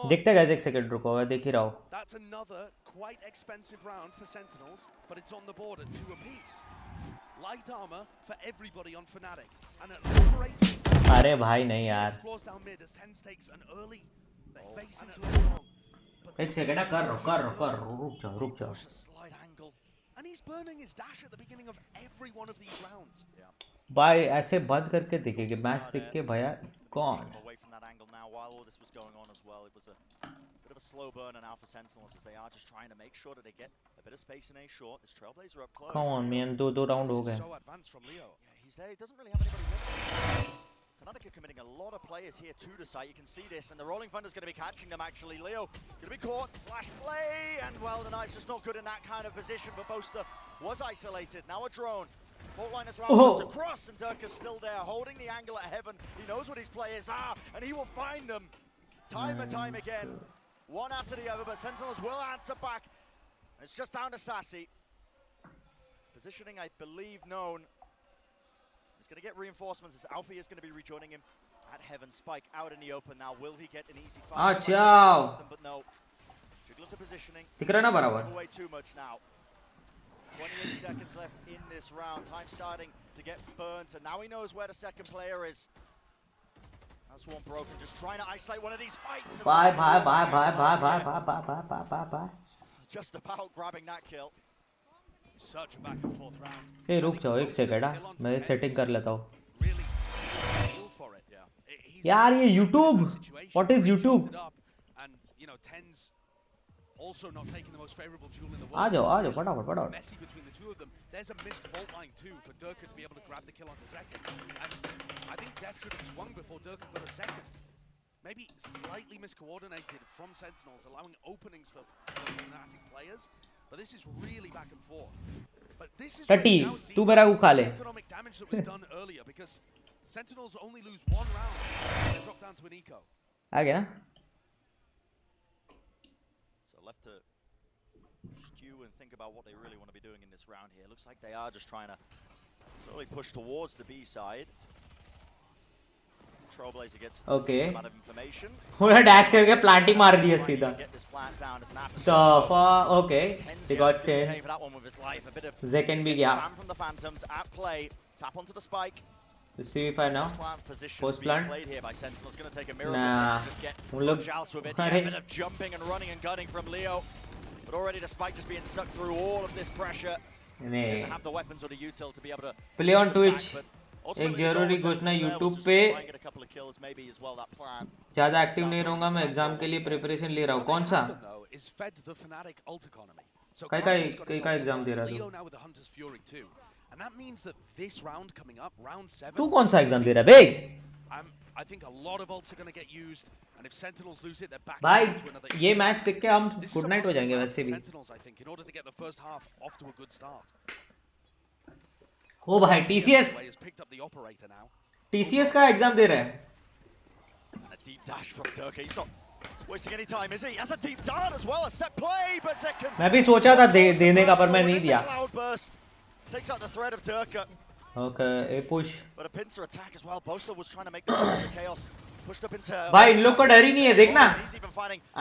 देखते गए, एक सेकंड रुको, मैं देख ही रहा हूँ। अरे भाई नहीं यार, एक सेकंड, कर रुक जाओ। भाई ऐसे बंद करके देखेंगे मैच देख के भैया कौन। Slow burn on Alpha Sentinels as they are just trying to make sure that they get a bit of space in A short. This Trailblazer up close. Come on man, दो round हो गए. So advanced from Leo. Yeah, he's there. He doesn't really have anybody with him. Fnatic are committing a lot of players here to the site. You can see this, and the Rolling Thunder's going to be catching them actually. Leo going to be caught. Flash play, and well, the Knight's just not good in that kind of position. But Boaster was isolated. Now a drone. Fault line as well. Comes across, and Dirk's still there, holding the angle at heaven. He knows what his players are, and he will find them time and time again. One after the other, but Sentinels will answer back. And it's just down to Sassy. Positioning, I believe, known. He's going to get reinforcements as Alfie is going to be rejoining him at Heaven. Spike out in the open now. Will he get an easy fight? But no. Jiggle up the positioning. Away too much now. 28 seconds left in this round. Time starting to get burnt, and now he knows where the second player is. That's one broken, just trying to isolate one of these fights. Bye. Just about grabbing that kill. Such a back and forth round. Hey, रुक जाओ एक second, मैं setting कर लेता हूँ। यार ये YouTube, what is YouTube? Also not taking the most favorable duel in the world. आ जाओ फटाफट. Messy between the two of them. There's a missed vault line too for Dirk to be able to grab the kill on the second. And I think Def should have swung before Dirk got a second. Maybe slightly miscoordinated from Sentinels, allowing openings for Fnatic players. But this is really back and forth. But this is where you now see the economic damage that was done earlier, because Sentinels only lose one round and they drop down to an eco. आ गया. Left to stew and think about what they really want to be doing in this round here. Looks like they are just trying to slowly push towards the B side. Trailblazer gets some amount of information. थोड़ा dash करके planting मार दिया सीधा. So okay, they got 10. Zekken भी गया. Spam from the Phantoms at play. Tap onto the spike. CV5 now. Post plant. Nah. Look. Jumping and running and gunning from Leo. But already the spike just being stuck through all of this pressure. Didn't have the weapons or the util to be able to play on Twitch. एक जरूरी घोषणा YouTube पे ज़्यादा active नहीं रहूँगा मैं, exam के लिए प्रिपरेशन ले रहा हूँ। कौन सा? का एग्जाम दे रहा तू? And that means that this round coming up, round 7. तू कौन सा एग्जाम दे रहा है बे? I think a lot of ults are going to get used, and if Sentinels lose it, they're back into another. भाई ये match देख के हम गुड नाइट हो जाएंगे वैसे भी। Sentinels, I think, in order to get the first half off to a good start. ओ भाई TCS का एग्जाम दे रहा है। A deep dash from Dirk. He's not wasting any time, is he? Has a deep dart as well, a set play, but Zekken. मैं भी सोचा था देने का पर मैं नहीं दिया। Takes out the threat of Durka. Okay, a push. But a pincer attack as well. Boaster was trying to make the most of chaos. Pushed up into. भाई इन लोग को डर ही नहीं है देखना.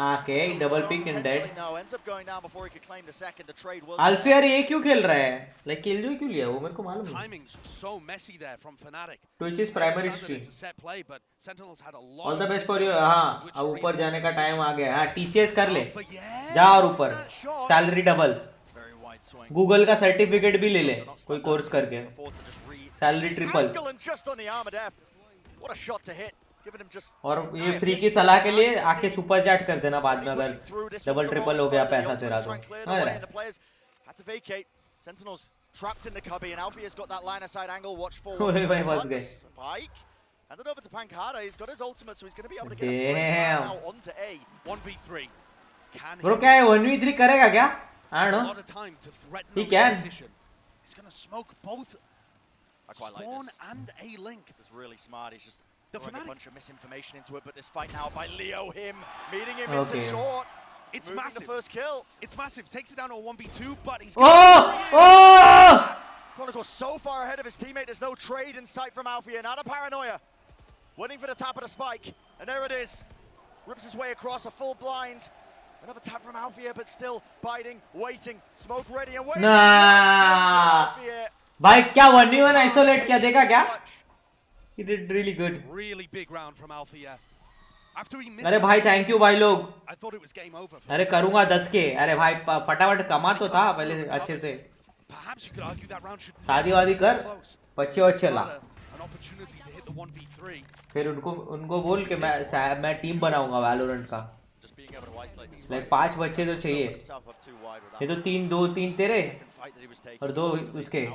Okay, double pick and dead. No, ends up going down before he could claim the second. The trade was. Alfier ये क्यों खेल रहा है? Like kill क्यों लिया? वो मेरे को मालूम नहीं. Timing's so messy there from Fnatic. Twitch is primary stream. All the best for you. हाँ, अब ऊपर जाने का टाइम आ गया. हाँ, TCS कर ले. जा और ऊपर. Salary double. गूगल का सर्टिफिकेट भी ले ले कोई कोर्स करके, सैलरी ट्रिपल। और ये फ्री की सलाह के लिए आके सुपर चैट कर देना बाद में अगर डबल ट्रिपल हो गया पैसा तेरा तो। भाई बच गए। ब्रो क्या है 1v3 करेगा क्या? I don't know. He can. He's going to smoke both Spawn and A Link. It's really smart. He's just throwing a bunch of misinformation into it. But this fight now by Leo, meeting him into short. It's massive. The first kill. It's massive. Takes it down to a 1v2, but he's Chronicles so far ahead of his teammate. There's no trade in sight from Alfia. Not a paranoia. Waiting for the top of the spike. And there it is. rips his way across a full blind. Another tap from Alfie, but still biting, waiting, smoke ready and waiting. भाई क्या 1v1 isolate किया, देखा क्या? He did really good. Really big round from Alfie. अरे भाई thank you भाई लोग. अरे करूंगा 10 के. अरे भाई फटाफट कमा तो था पहले अच्छे से. शादी वादी कर, बच्चे वच्चे ला, फिर उनको बोल के मैं टीम बनाऊंगा वैलोरेंट का. लाइक 5 बच्चे तो चाहिए. ये तो 2-3 तेरे और 2 उसके,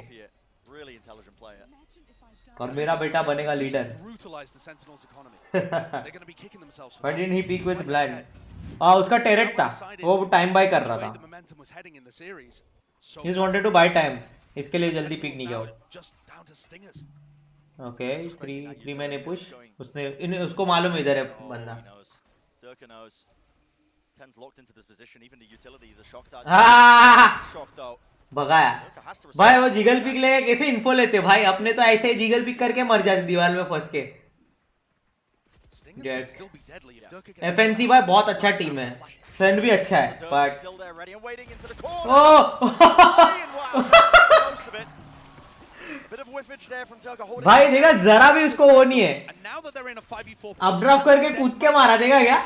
और मेरा बेटा बनेगा leader. Why didn't he peek with blind? उसका टेरेट था, वो टाइम बाय कर रहा था. He just wanted to buy time, इसके लिए जल्दी पिक नहीं किया. ओके 3 मैंने पुश. उसको मालूम इधर है बंदा. भगाया भाई. वो जिगल पिक ले कैसे इन्फो लेते भाई, अपने तो ऐसे ही जिगल पिक करके मर जाते दीवार में फंस के. एफएनसी भाई बहुत अच्छा टीम है, सेन भी अच्छा है, बट भाई देखा जरा भी उसको वो नहीं है. अपड्राफ्ट करके कूद के मारा, देखा क्या?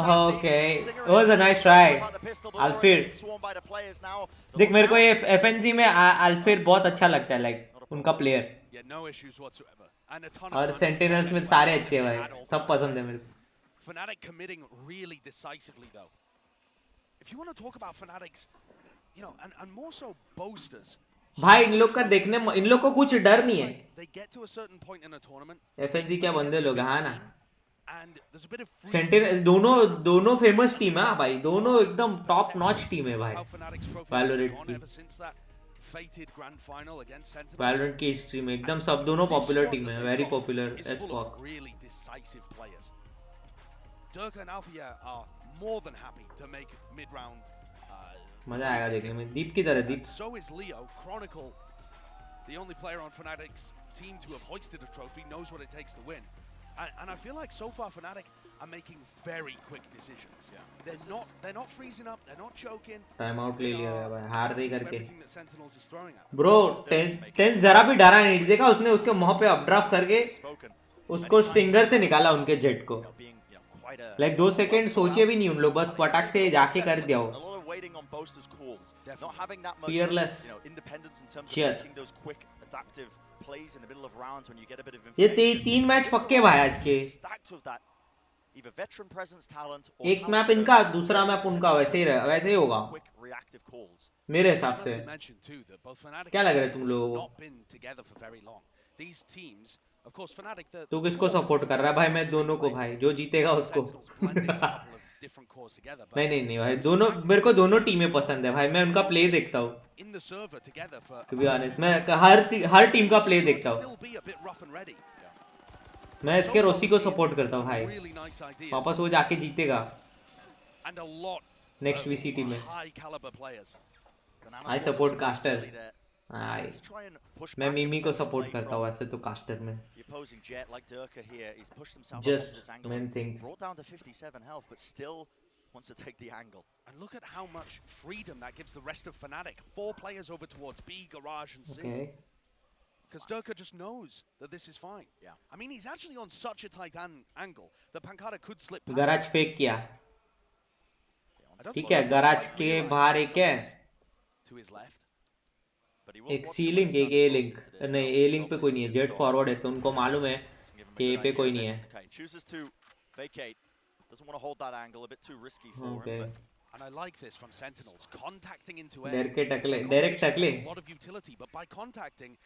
Okay, it was a nice try. Alfir. देख मेरे को ये एफएनसी में अल्फिर बहुत अच्छा लगता है, लाइक उनका प्लेयर. और सेंटिनल्स में सारे अच्छे हैं भाई, सब पसंद है मेरे को. Fnatic committing really decisively though. If you want to talk about Fnatic's, you know, and more so boasters. भाई इन लोग का देखने, इन लोग को कुछ डर नहीं है. They get to a certain point in a tournament. FNC क्या बंदे लोग हैं, हाँ ना? सेंटिनल दोनों फेमस टीम है भाई, दोनों एकदम टॉप नॉच टीम है भाई. वैलोरेंट की, वैलोरेंट की हिस्ट्री में एकदम सब दोनों पॉपुलर टीम है, very popular as fuck. Dekhte and Alfie are more than happy to make mid-round. मजा आएगा देखने में. दीप की तरह दीप. So is Leo. Chronicle, the only player on Fnatic's team to have hoisted a trophy, knows what it takes to win. And I feel like so far Fnatic are making very quick decisions. Yeah. They're not freezing up. They're not choking. Time out ले लिया है भाई, हार दे करके. Bro 10 जरा भी डरा नहीं, देखा उसने उसके मुंह पे अपड्राफ्ट करके उसको स्टिंगर से निकाला उनके जेट को. लाइक 2 सेकंड सोचे भी नहीं उन लोग, बस पटाख से जाके कर दिया वो. Fearless. ये 3 मैच पक्के भाई आज के. एक मैप इनका, दूसरा मैप उनका, वैसे ही होगा मेरे हिसाब से. क्या लग रहा है तुम लोगों को? तू किसको सपोर्ट कर रहा है भाई? मैं दोनों को भाई, जो जीतेगा उसको. नहीं भाई, दोनों मेरे को दोनों टीमें पसंद है भाई. मैं उनका प्ले देखता हूँ, टू बी ऑनेस्ट. मैं हर टीम का प्ले देखता हूँ. मैं इसके रोसी को सपोर्ट करता हूँ भाई, वापस वो जाके जीतेगा नेक्स्ट वीसीटी में. I support casters. मैं मिमी को सपोर्ट करता हूँ वैसे तो कास्टर में. Just when things wants to take the angle. And look at how much freedom that gives the rest of Fnatic. 4 players over towards B, Garage and C. Okay. Because Dekhte just knows that this is fine. Yeah. I mean, he's actually on such a tight angle that Pankada could slip past. Garage fake किया. ठीक है, Garage के बाहर एक है. To his left. एक सी link, एक ए link. नहीं, ए लिंक पे कोई नहीं है, जेट फॉरवर्ड है, तो उनको मालूम है कि ए पे कोई नहीं है. Doesn't want to hold that angle, a bit too risky for him. But... And I like this from Sentinels, contacting into A. Direct tackle. A lot of utility, but by contacting,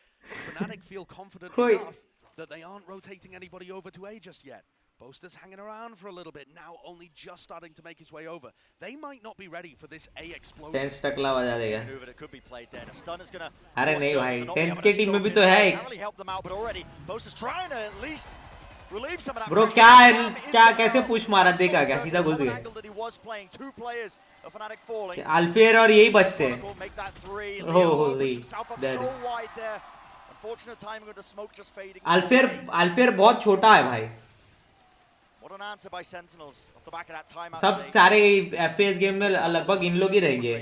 Fnatic feel confident enough that they aren't rotating anybody over to A just yet. Boaster's hanging around for a little bit now, only just starting to make his way over. They might not be ready for this A explosion. 10 टकला बजा देगा. Could be played then. A stun is gonna. अरे नहीं भाई, 10 के team में भी तो है एक. Help them out, but already Boaster's trying to at least. Bro क्या कैसे पुश मारा, देखा क्या? सीधा घुस गया. अल्फियर और यही बचते हैं. unfortunate timing with the smoke just fading. अल्फेयर बहुत छोटा है भाई. What an answer by Sentinels off the back of that timeout. सब सारे FPS गेम में लगभग इन लोग ही रहेंगे.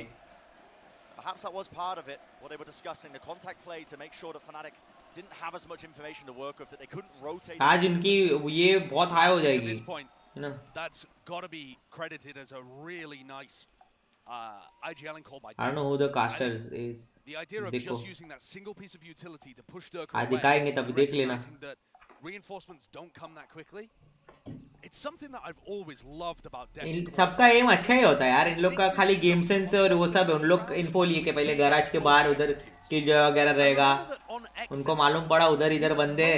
Perhaps that was part of it, what they were discussing, the contact play to make sure that Fnatic didn't have as much information to work with, that they couldn't rotate. आज इनकी ये बहुत high हो जाएगी. That's got to be credited as a really nice IGL call by. I don't know who the caster is. The idea of just using that single piece of utility to push Dirk away, दिखाएंगे तब देख लेना. That reinforcements don't come that quickly. It's something that I've always loved about Dekhte. इन सबका M अच्छा ही होता है यार. इन लोग का खाली गेम सेंस और वो सब. उन लोग इन्फो लिए के पहले गैराज के बाहर उधर की जगह वगैरह रहेगा. उनको मालूम पड़ा उधर इधर बंदे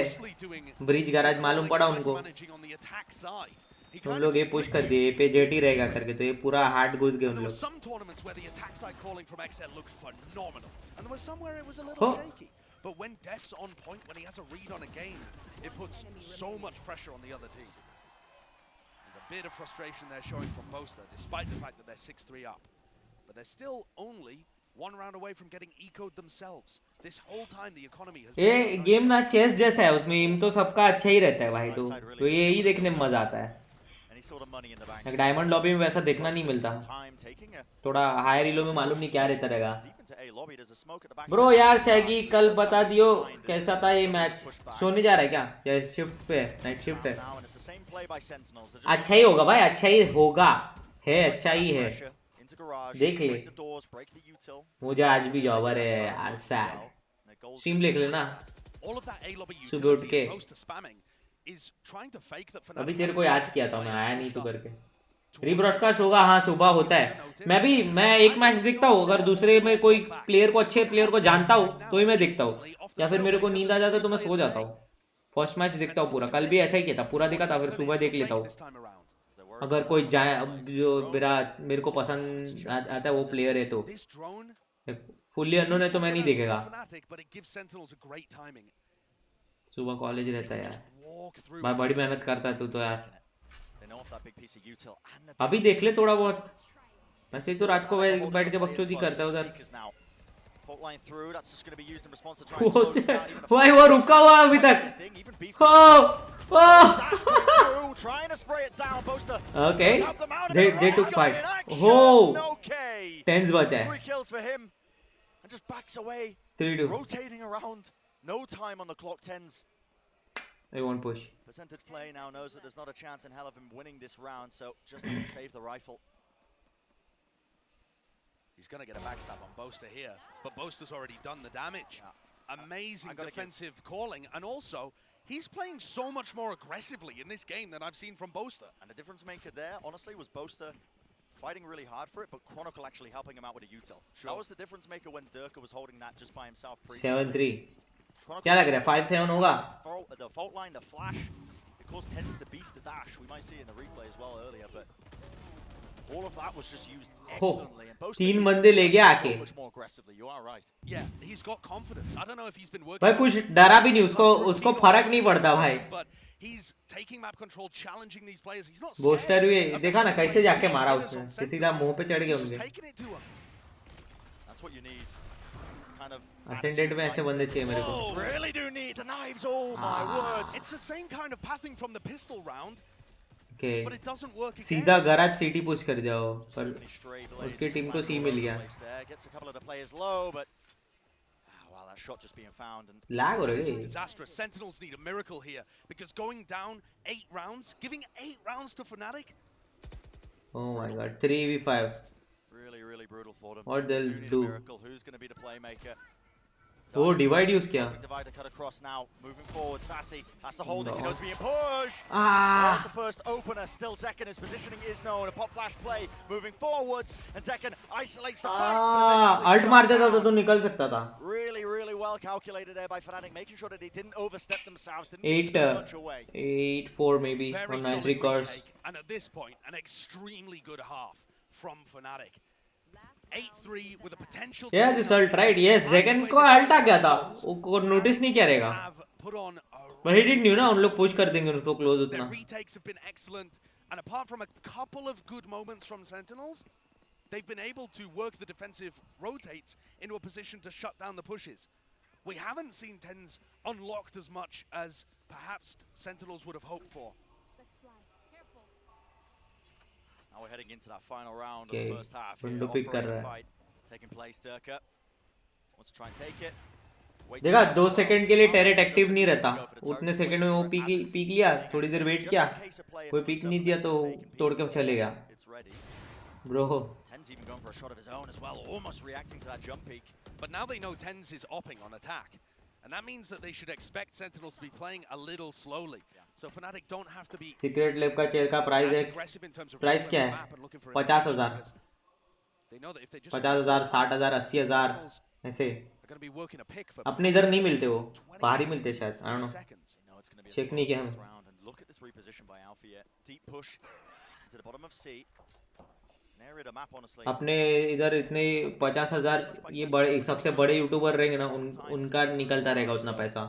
ब्रिज गैराज मालूम पड़ा उनको. उन लोग ये पुश कर दिए पे जेटी रहेगा करके, तो ये पूरा हार्ड घुस गए उन लोग. But when Def's on point, when he has a read on a game, it puts so much pressure on the other team. There's a bit of frustration there showing from Boaster, despite the fact that they're 6-3 up. But they're still only one round away from getting ecoed themselves. This whole time the economy has been... ये game ना chess जैसा है, उसमें M तो सबका अच्छा ही रहता है भाई. तो ये ही देखने में मजा आता है. डायमंड लॉबी में वैसा देखना नहीं मिलता. थोड़ा हायर इलो में मालूम नहीं क्या रहता रहेगा. ब्रो यार सैगी कल बता दियो कैसा था ये मैच. सोने जा रहा है क्या या शिफ्ट पे? नाइट शिफ्ट है. अच्छा ही होगा भाई, अच्छा ही होगा. है अच्छा ही है. देख ले. मुझे आज भी जॉबर है यार. सैड स्ट्रीम देख लेना सुबह उठ के. अभी तेरे को याद किया था मैं, आया नहीं तू करके. रीब्रॉडकास्ट होगा हाँ सुबह होता है. मैं एक मैच देखता हूँ. अगर दूसरे में कोई प्लेयर को अच्छे प्लेयर को जानता हूँ तो ही मैं देखता हूँ, या फिर मेरे को नींद आ जाता है तो मैं सो जाता हूँ. फर्स्ट मैच देखता हूँ पूरा. कल भी ऐसा ही किया था, पूरा देखा था फिर सुबह देख लेता हूँ. अगर कोई जो मेरे को पसंद आता है वो प्लेयर है तो. फुल्ली अननोन है तो मैं नहीं देखेगा. सुबह कॉलेज रहता है यार. बड़ी मेहनत करता है तू तो यार. अभी देख ले थोड़ा बहुत. वैसे तो रात को बैठ के बकचोदी करता है उधर. भाई वो रुका हुआ अभी तक. Okay they took fight. हो 10 बचा है. 3-2. rotating around. No time on the clock. 10s. They won't push. Percentage play now knows that there's not a chance in hell of him winning this round, so just needs to save the rifle. He's going to get a backstab on Boaster here, but Boaster's already done the damage. Yeah. Amazing defensive calling, and also he's playing so much more aggressively in this game than I've seen from Boaster. And the difference maker there, honestly, was Boaster fighting really hard for it, but Chronicle actually helping him out with a util. Sure. That was the difference maker when Dirk was holding that just by himself. 7-3. क्या लग रहा है 5-7 होगा? The fault line, the flash, it caused tends to beef the dash. We might see in the replay as well earlier, but all of that was just used excellently. And Boaster 3 बंदे ले गया आके. much more aggressively. You are right. Yeah, he's got confidence. I don't know if he's been working. भाई कुछ डरा भी नहीं उसको फर्क नहीं पड़ता भाई. He's taking map control, challenging these players. He's not scared. Booster भी देखा ना कैसे जाके मारा उसने. सीधा मुंह पे चढ़ गया उनके. That's what you need. Ascended में ऐसे बंदे चाहिए मेरे को. Really do need the knives. Oh my word. It's the same kind of pathing from the pistol round. Okay. But it doesn't work again. सीधा गराज सिटी पुश कर जाओ. पर उसकी टीम को सी मिल गया. Gets a couple of the players low, but wow, that shot just being found and lag हो रही है. This is disastrous. Sentinels need a miracle here because going down 8 rounds, giving 8 rounds to Fnatic. Oh my god, 3v5. Really brutal for them. What they'll do? Who's going to be the playmaker? Oh, divide use किया. Divider cut across now. Moving forward, Sassy has to hold this. He knows being pushed. There's the first opener. Still Zekken. His positioning is known. A pop flash play. Moving forwards, and Zekken isolates the fight. Alt मार देता तो निकल सकता था. Really well calculated there by Fnatic, making sure that they didn't overstep themselves. 8-4 maybe on 9 records. And at this point, an extremely good half from Fnatic. 8-3 with a potential. Yeah, this ult right. Yes, Zekken को ult आ गया था. वो notice नहीं करेगा. But he didn't know ना उन लोग push कर देंगे उनको close उतना. Their retakes have been excellent, and apart from a couple of good moments from Sentinels, they've been able to work the defensive rotates into a position to shut down the pushes. we haven't seen TenZ unlocked as much as perhaps Sentinels would have hoped for. Now we're heading into that final round okay. of the first half. Window pick कर रहा है. Fight taking place. Dekhte wants to try and take it. देखा 2 second के लिए टेरेट active नहीं रहता, उतने second में वो पीक लिया, थोड़ी देर वेट किया, कोई पीक नहीं दिया तो तोड़ के चले गया. Bro. TenZ even going for a shot of his own as well, almost reacting to that jump peek. But now they know TenZ is opping on attack, and that means that they should expect Sentinels to be playing a little slowly. So Fnatic don't have to be secret lab का chair का price है, price क्या है? 50,000, 50,000, 60,000, 80,000 ऐसे. अपने इधर नहीं मिलते, वो बाहर ही मिलते शायद. I don't know. चेक नहीं किया हम. अपने इधर इतने 50,000 ये बड़े सबसे बड़े यूट्यूबर रहेंगे ना, उनका निकलता रहेगा उतना पैसा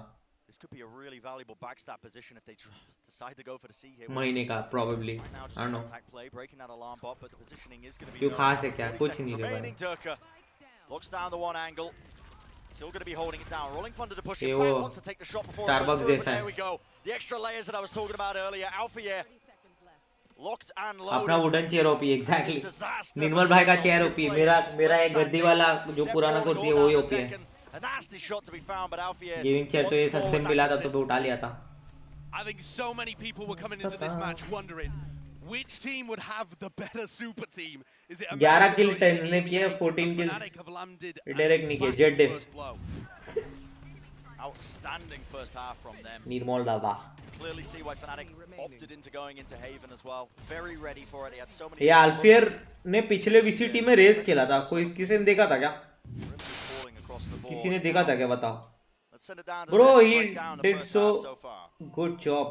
महीने का probably. I don't know. क्यों खास है क्या? कुछ नहीं है. Still going to be holding it down. Rolling Thunder to push it back. Wants to take the shot before it goes through. There we go. The extra layers that I was talking about earlier. Alpha locked and loaded. अपना wooden chair OP exactly. निर्मल भाई का chair OP है. मेरा एक गद्दी वाला जो पुराना कुर्सी है वही ओपी है. गेमिंग चेयर तो ये सस्ते में मिला था तो उठा लिया था. I think so many people were coming into this match wondering which team would have the better super team. Is it 11 kill ten ने किए, 14 किल डायरेक्ट नहीं किए. Z diff outstanding first half from them. निर्मल दादा Clearly see why Fnatic opted into going into Haven as well. Very ready for it. He had so many. ये अल्फियर ने पिछले VCT में race खेला था. कोई किसी ने देखा था क्या? किसी ने देखा था क्या बताओ? Bro, he did so good job.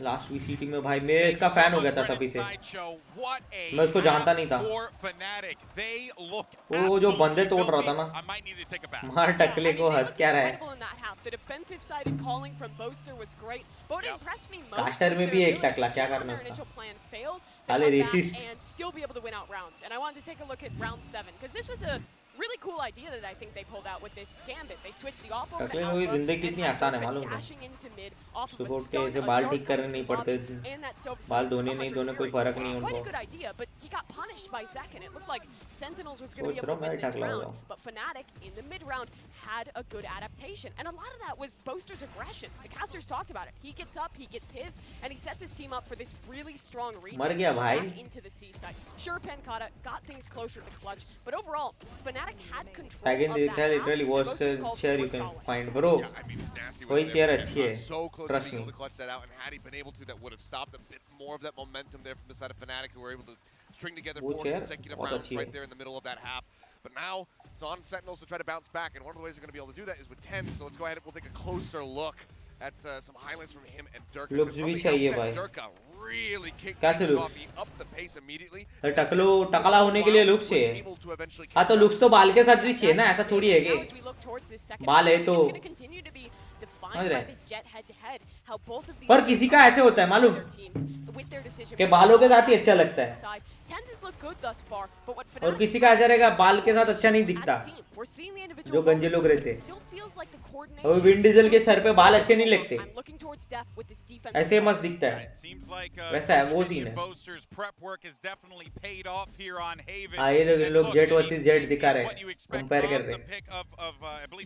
Last VCT में भाई मैं इसका फैन हो गया था तभी से. मैं उसको जानता नहीं था. वो जो बंदे तोड़ रहा था ना, मार टकले को हंस क्या रहा है. कास्टर में भी एक टकला, क्या करना था साले resist. Really cool idea that I think they pulled out with this gambit. They switched the off over to alpha. जिंदगी कितनी आसान है मालूम है. सुबह उठ के ऐसे बाल ठीक करने नहीं पड़ते. बाल धोने नहीं धोने कोई फर्क नहीं उनको. Quite a good idea, but he got punished by second. It looked like Sentinels was going to be able to win this round, but Fnatic in the mid round had a good adaptation, and a lot of that was Boaster's aggression. The casters talked about it. He gets up, he gets his, and he sets his team up for this really strong retake back into the C side. Sure, Pencata got things closer to clutch, but overall, Fnatic had control of that. Literally worst chair you can find, bro. कोई chair अच्छी है. So close to being able to clutch that out, and had he been able to, that would have stopped a bit more of that momentum there from the side of Fnatic, who were able to string together 4 consecutive rounds right there in the middle of that half. But now it's on Sentinels to try to bounce back, and one of the ways they're going to be able to do that is with TenZ. So let's go ahead and we'll take a closer look at some highlights from him and Durka. Looks भी चाहिए भाई. Really kicked things off. He upped the pace immediately. टकला होने के लिए looks चाहिए. हाँ तो लुक्स तो बाल के साथ भी चाहिए ना, ऐसा थोड़ी है कि बाल है तो पर किसी का ऐसे होता है मालूम कि बालों के साथ ही अच्छा लगता है और किसी का ऐसा रहेगा बाल के साथ अच्छा नहीं दिखता. जो गंजे लोग रहते और विंड डीजल के सर पे बाल अच्छे नहीं लगते, ऐसे मस्त दिखता है. वैसा है वो सीन है. ये लोग जेट वर्सेस जेट दिखा रहे हैं, कंपेयर कर रहे हैं.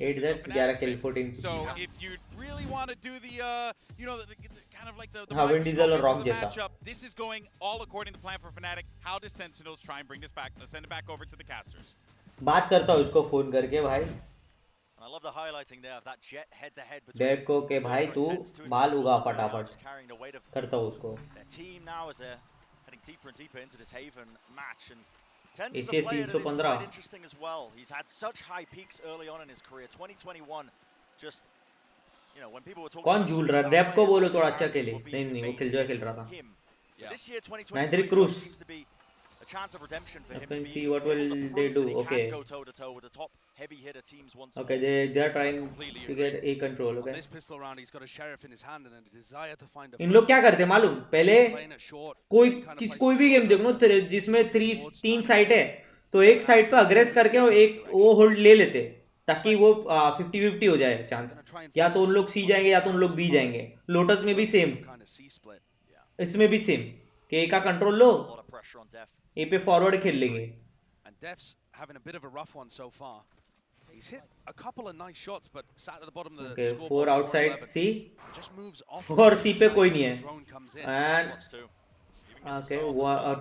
8 जेट 11 किल 14. हाँ विंड डीजल और रॉक जैसा. This is going all according to plan for Fnatic. How does Sentinels try and bring this back? Let's send it back over to the casters. बात करता हूँ उसको फोन करके भाई. I love the highlighting there of that jet head-to-head between. देखो के भाई तू बाल उगा फटाफट. करता हूँ उसको. Their team now is heading deeper and deeper into this Haven match, and TenZ is a player that is quite interesting as well. He's had such high peaks early on in his career. 2021, just you know when people were talking. कौन झूल रहा है? Rap को बोलो थोड़ा अच्छा खेले. नहीं वो खेल रहा था. This year 2021 seems to be a chance of redemption for him. Let's see what will they do. Okay. Go toe to toe with the top heavy hitter teams once. Okay, they are trying to get a control. Okay. This pistol round, he's got a sheriff in his hand and a desire to find a. इन लोग क्या करते हैं मालूम? पहले कोई भी game देखो जिसमें 3 साइड है तो एक साइड पे अग्रेस करके वो एक वो होल्ड ले लेते ताकि वो 50-50 हो जाए चांस, या तो उन लोग सी जाएंगे या तो उन लोग बी जाएंगे। लोटस में भी सेम, इसमें भी सेम कि ए का कंट्रोल लो, ए पे फॉरवर्ड खेल लेंगे। He's hit a couple of nice shots, but sat at the bottom of the Okay, scoreboard. 4 outside C. Just moves off. और C पे कोई नहीं है. Drone comes in. And okay,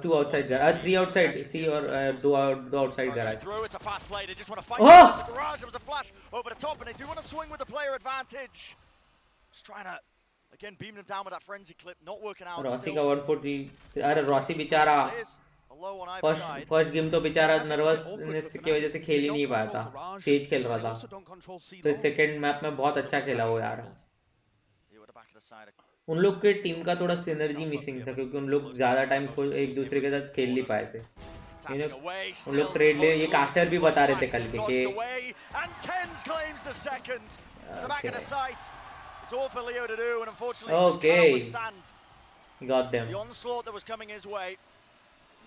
2 outside garage, 3 outside C or 2 outside garage. It's a fast play. They just want to fight. Oh! It's a garage. There was a flash over the top, and they do want to swing with the player advantage. Just trying to again beam them down with that frenzy clip. Not working out. Rossi का 140. अरे Rossi बेचारा first game तो बेचारा nervousness की वजह से खेल ही नहीं पाया था, सेज खेल रहा था। फिर सेकंड मैप में बहुत अच्छा खेला वो यार। उन लोग के टीम का थोड़ा सिनर्जी मिसिंग था क्योंकि उन लोग ज्यादा टाइम एक दूसरे के साथ खेल नहीं पाए थे। उन लोग ट्रेड ले, ये कास्टर भी बता रहे थे कल के कि okay got them.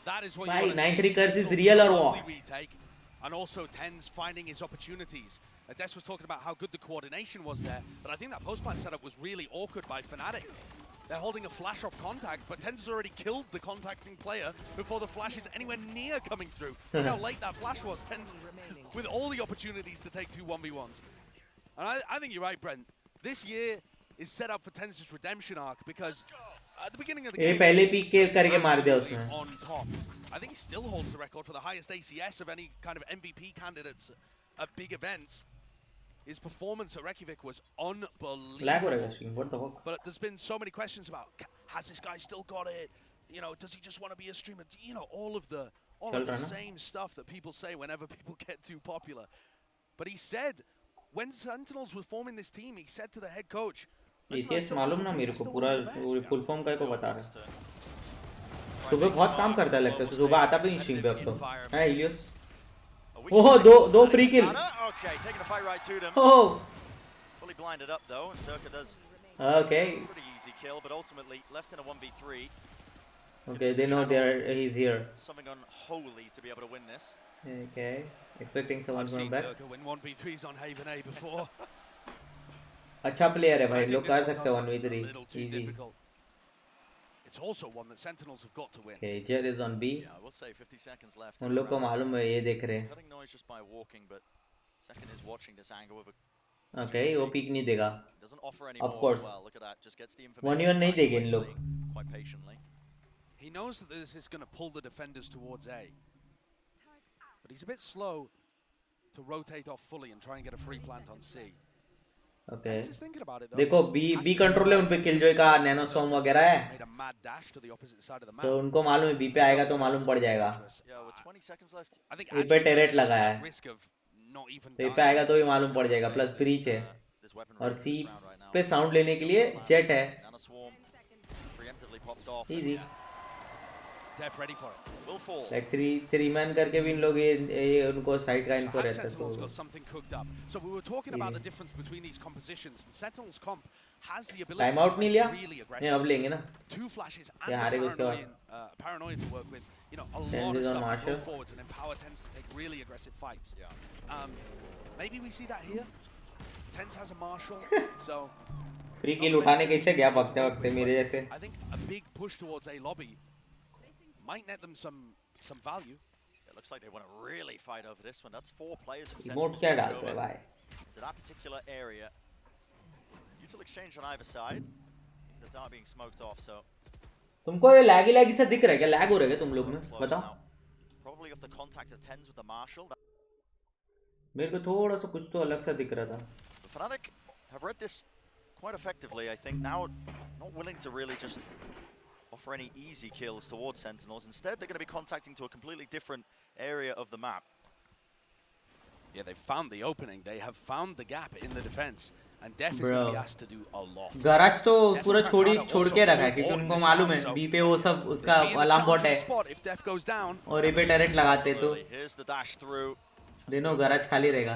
That is what Why? you want to 9-3 see. curse is real or what? Retake, and also Ten's finding his opportunities. Des was talking about how good the coordination was there, but I think that post-plant setup was really awkward by Fnatic. They're holding a flash off contact, but Ten's has already killed the contacting player before the flash is anywhere near coming through. Look how late that flash was. Ten's with all the opportunities to take 2 1v1s. And I think you're right, Brent. This year is set up for Ten's redemption arc because at the beginning of the game, पहले peak के करके मार दिया उसने। On top. I think he still holds the record for the highest ACS of any kind of MVP candidates at big events. His performance at Reykjavik was unbelievable. What the fuck? But there's been so many questions about, has this guy still got it? You know, does he just want to be a streamer? You know, all of the same stuff that people say whenever people get too popular. But he said, when Sentinels was forming this team, he said to the head coach, ECS मालूम ना मेरे को पूरा full form का को बता रहा है। सुबह बहुत काम करता है लगता है, सुबह आता भी नहीं स्ट्रीम पे अब तो। है इलियस। ओह दो free kill. Oh fully blinded up though, and Turka does okay pretty easy kill, but ultimately left in a 1v3. Okay, they know he's here. Something unholy to be able to win this. Okay, expecting someone from back. Turka win 1v3s on Haven A before. अच्छा player है भाई, लोग कर सकते हैं 1v3 easy. It's also one that Sentinels have got to win. Okay, Jet is on B. Yeah, we'll say 50 seconds left. उन लोग को मालूम है, ये देख रहे हैं. Cutting noise just by walking, but second is watching this angle with a. Okay, वो पीक नहीं देगा. Doesn't offer any more. Of course. Well, look at that. Just gets the information. 1v1 नहीं देंगे इन लोग. Quite patiently. He knows that this is going to pull the defenders towards A, but he's a bit slow to rotate off fully and try and get a free plant on C. Okay. देखो B control है उन पे, killjoy का nano swarm वगैरह है, तो उनको मालूम है B पे आएगा तो मालूम पड़ जाएगा। ए पे टेरेट लगा है, तो ए पे आएगा तो भी मालूम पड़ जाएगा, प्लस ब्रीच है, और C पे साउंड लेने के लिए जेट है। Easy ready for it. Will fall. Like three man करके भी इन लोग ये उनको साइड का इन्फो रहता है। Sentinels got something cooked up. So we were talking about the difference between these compositions. And Sentinels comp has the ability Time out नहीं लिया? really नहीं अब लेंगे ना। 2 flashes and paranoia to work with. You know, a lot of stuff to go forwards and Empower tends to take really aggressive fights. Yeah. Maybe we see that here. Tense has a Marshall, so free kill उठाने कैसे गया भागते वक्त मेरे जैसे। I think a big push towards A lobby might net them some value. It looks like they want to really fight over this one. That's 4 players from Remote क्या डालते हैं भाई? To that particular area. Mutual exchange on either side. The dart being smoked off, so. तुमको ये लैगी सा दिख रहा है क्या? लैग हो रहा है क्या तुम लोग में? बताओ। Probably off the contact of Tens with the Marshall. मेरे को थोड़ा सा कुछ तो अलग सा दिख रहा था। The Fnatic have read this quite effectively, I think. Now, not willing to really just offer any easy kills towards Sentinels. Instead, they're going to be contacting to a completely different area of the map. Yeah, they've found the opening. They have found the gap in the defense. And Def is going to be asked to do a lot. Garage तो पूरा छोड़ के रखा है क्योंकि उनको मालूम है बी पे वो सब उसका अलार्म बॉट है और ए पे टैरेट लगाते तो They know garage खाली रहेगा.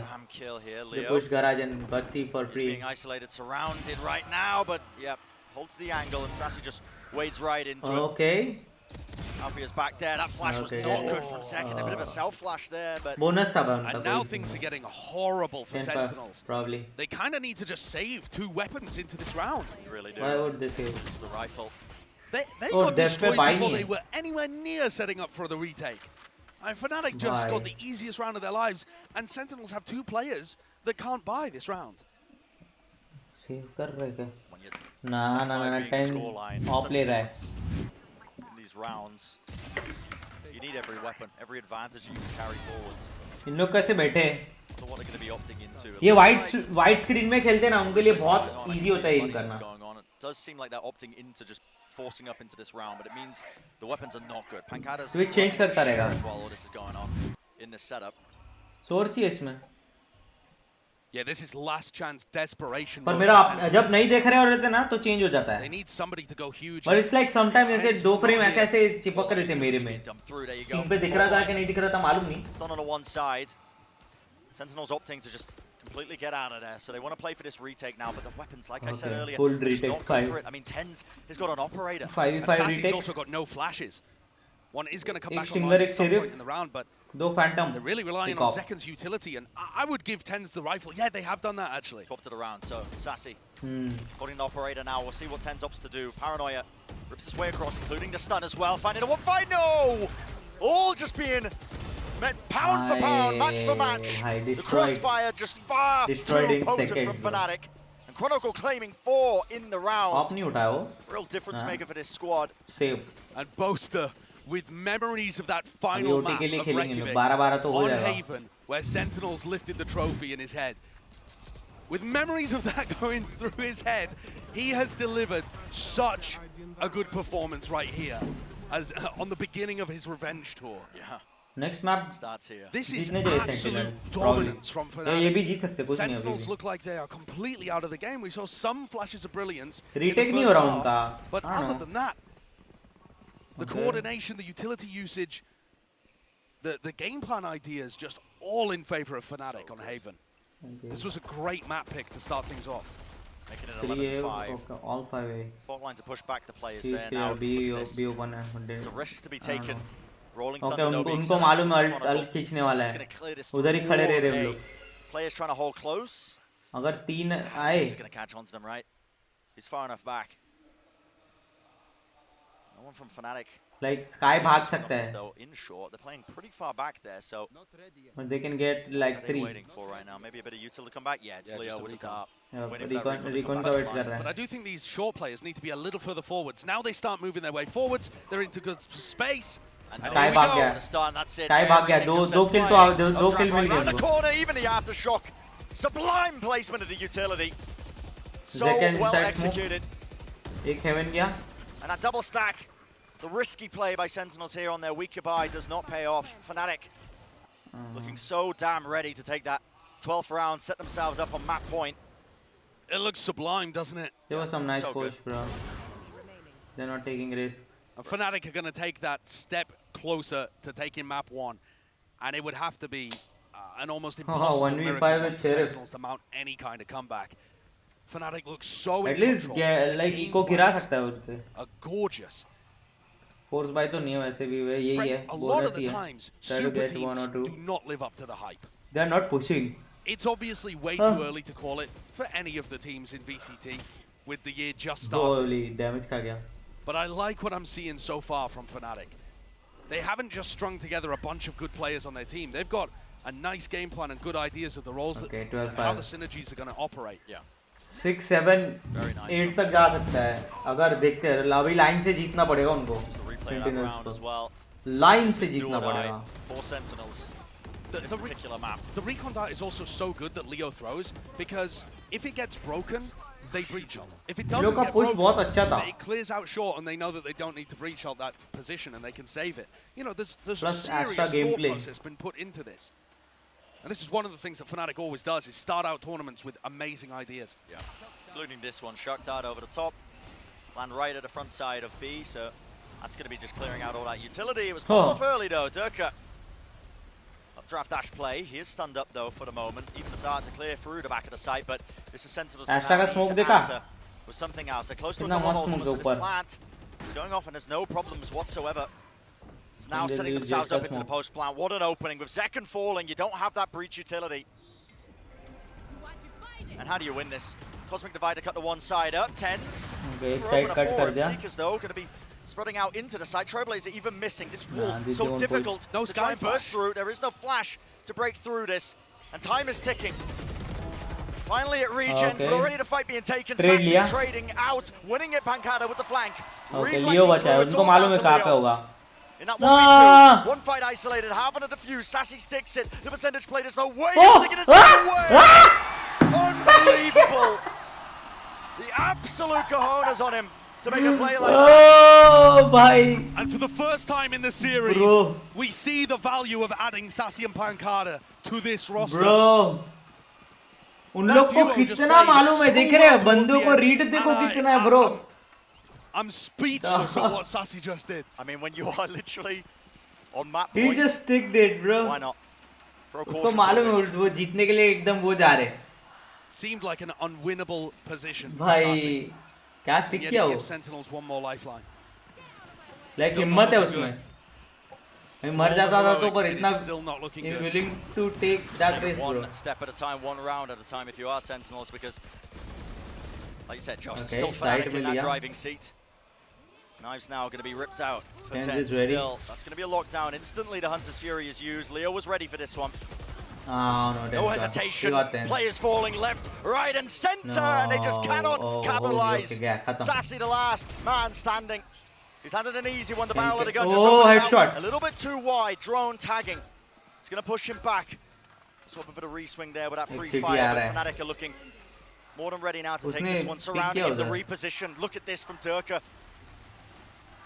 They push garage and got C for free. Being isolated, surrounded right now, but yeah, holds the angle and Sassy just wades right into it. Okay. Alfia's back there. That flash was not good from second. A bit of a self flash there, but bonus tha and now things are getting horrible for Sentinels. Probably. They kind of need to just save 2 weapons into this round. They really do. Why would they save? The rifle. They got destroyed before they were anywhere near setting up for the retake. And Fnatic just got the easiest round of their lives, and Sentinels have 2 players that can't buy this round. Save kar rahe kya? Nah, 10 off play raha hai. These rounds, you need every weapon, every advantage you can carry forwards. इन लोग कैसे बैठे? So what they're going to be opting into. ये white screen में खेलते ना, उनके लिए बहुत easy होता है इन करना. It does seem like they're opting into just forcing up into this round, but it means the weapons are not good. Pancada's switch change करता रहेगा. While all this is going on in this setup. Source ही है इसमें. Yeah, this is last chance desperation. पर मेरा जब नहीं देख रहे होते ना तो चेंज हो जाता है. They need somebody to go huge. But it's like sometimes ऐसे 2 फ्रेम ऐसे चिपक रहे थे मेरे में. टीम पे दिख रहा था कि नहीं दिख रहा था मालूम नहीं. It's on the one side. Sentinels opting to just completely get out of there, so they want to play for this retake now. But the weapons, like I said earlier, full just retake not good for it. I mean, Tens has got an operator. 5v5 Sassy's retake. also got no flashes. One is going to come back Stinger, online at some point in the round, but 2 phantom. they're really relying on Zeken's utility, and I would give Tens the rifle. Yeah, they have done that actually. Swapped it around, so Sassy holding the operator now. We'll see what Tens opts to do. Paranoia rips his way across, including the stun as well. Finding a one fight, no! All just being met pound for pound, match for match. The crossfire just far too potent from Fnatic. And Chronicle claiming 4 in the round. Real difference maker for this squad. Save. And Boaster with memories of that final map of Reykjavik on Haven, where Sentinels lifted the trophy in his head. With memories of that going through his head, he has delivered such a good performance right here, as on the beginning of his revenge tour. Yeah. Next map starts here. This is absolute dominance from Fnatic. Sentinels look like they are completely out of the game. We saw some flashes of brilliance retake in the first half, but other than that, the coordination, the utility usage, the game plan ideas, just all in favor of Fnatic on Haven. This was a great map pick to start things off. Making it 11-5. All 5A. Fault line to push back the players there now. It's a risk to be taken. Rolling Thunder, उनको मालूम है alt खींचने वाला है. उधर ही खड़े रह रहे हैं लोग. Players trying to hold close. अगर 3 आए. He's going to catch on to them, right? He's far enough back. No one from Fnatic. Like Sky भाग सकता है. In short, they're playing pretty far back there, so. But they can get like 3. Waiting for right now. Maybe a bit of util to come back. Yeah, it's Leo with the top. Recon का wait कर रहा है. But I do think these short players need to be a little further forwards. Now they start moving their way forwards. They're into good space. Sky भाग गया. Sky भाग गया. दो kill तो दो kill मिल गए उनको. Corner, even the aftershock. Sublime placement of the utility. So well executed. एक heaven गया. And that double stack. The risky play by Sentinels here on their weaker buy does not pay off. Fnatic looking so damn ready to take that 12th round, set themselves up on map point. It looks sublime, doesn't it? There was some nice push, bro. They're not taking risks. Fnatic are going to take that step closer to taking map 1. And it would have to be an almost impossible miracle for Sentinels to mount any kind of comeback. Fnatic looks so at least like eco गिरा सकता है उससे. A gorgeous. Force by तो नहीं है वैसे भी वे यही है. A lot of the times, super teams do not live up to the hype. They are not pushing. It's obviously way too early to call it for any of the teams in VCT with the year just started. Holy damage खा गया. But I like what I'm seeing so far from Fnatic. They haven't just strung together a bunch of good players on their team. They've got a nice game plan and good ideas of the roles and how the synergies are going to operate. Yeah. 6, 7, 8 तक जा सकता है. अगर देखते हैं अभी line से जीतना पड़ेगा उनको. Line से जीतना पड़ेगा. For Sentinels. The particular map. The recon dart is also so good that Leo throws because if it gets broken, they breach ult. If it doesn't get broken, it clears out short and they know that they don't need to breach ult that position and they can save it. You know, there's a serious thought process been put into this. And this is one of the things that Fnatic always does, is start out tournaments with amazing ideas. Yeah, including this one. Sharktard over the top. Land right at the front side of B, so that's going to be just clearing out all that utility. It was pulled off early, though. Durka. Updraft dash play. He is stunned up, though, for the moment. Even the darts are clear through the back of the site, but this is Sentinels with something else. They're close to a normal plant. It's going off, and there's no problems whatsoever now setting themselves up into the post plant. What an opening. With Zekken falling, you don't have that breach utility. And how do you win this? Cosmic Divider cut the one side up. Tens. Okay, side cut kar diya. Seekers though going to be spreading out into the side. Trailblazer even missing. This wall so difficult to try and burst through. There is no flash to break through this. And time is ticking. Finally it regens, but already the fight being taken. Sassy trading out, winning it Pancada with the flank. Okay, Leo बचा है, उनको मालूम है कहाँ पे होगा. In that 1v2, one fight isolated, having a defuse. Sassy sticks it. The percentage play, there's no way. He's sticking his way. Unbelievable. The absolute cojones on him to make a play like that. Oh, bhai. And for the first time in the series, we see the value of adding Sassy and Pancada to this roster. Bro. उन लोग को कितना मालूम है, देख रहे हैं बंदों को रीड देखो कितना है bro. I'm speechless at what Sassy just did. I mean, when you are literally on map point, he just sticked it, bro. Why not? उसको मालूम है वो जीतने के लिए एकदम वो जा रहे. Seemed like an unwinnable position. भाई क्या stick किया वो? Sentinels one more lifeline. Like हिम्मत है उसमें. मैं मर जाता था तो पर इतना is willing to take that risk, bro. One step at a time, one round at a time if you are Sentinels, because like you said, Josh, still Fnatic in that driving seat. Knives now going to be ripped out. Ten is ready. Still, that's going to be a lockdown. Instantly the Hunter's Fury is used. Leo was ready for this one. No hesitation. Players falling left, right and center, and they just cannot capitalize. Sassy the last man standing. He's handed an easy one. The barrel of the gun just headshot. A little bit too wide. Drone tagging. It's going to push him back. Just hoping for the re-swing there with that free fire. But Fnatic are looking more than ready now to take this one. Surrounding him, the reposition. Look at this from Durka.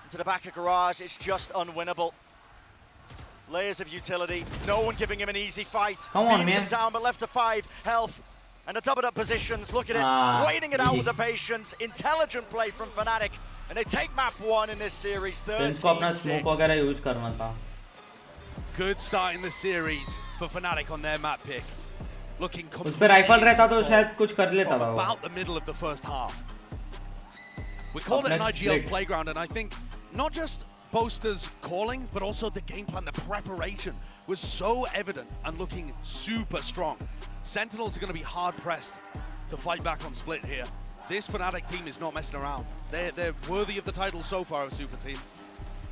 Into the back of Garage. It's just unwinnable. Layers of utility. No one giving him an easy fight. Come on, man. Him down, but left to 5 health. And the doubled up positions. Look at it. Waiting it out with the patience. Intelligent play from Fnatic. And they take map 1 in this series. 13-6. Good start in the series for Fnatic on their map pick. Looking about the middle of the first half. We called it an IGL's playground, and I think not just Boaster's calling, but also the game plan, the preparation was so evident and looking super strong. Sentinels are going to be hard pressed to fight back on Split here. This Fnatic team is not messing around. They're worthy of the title so far of Super Team.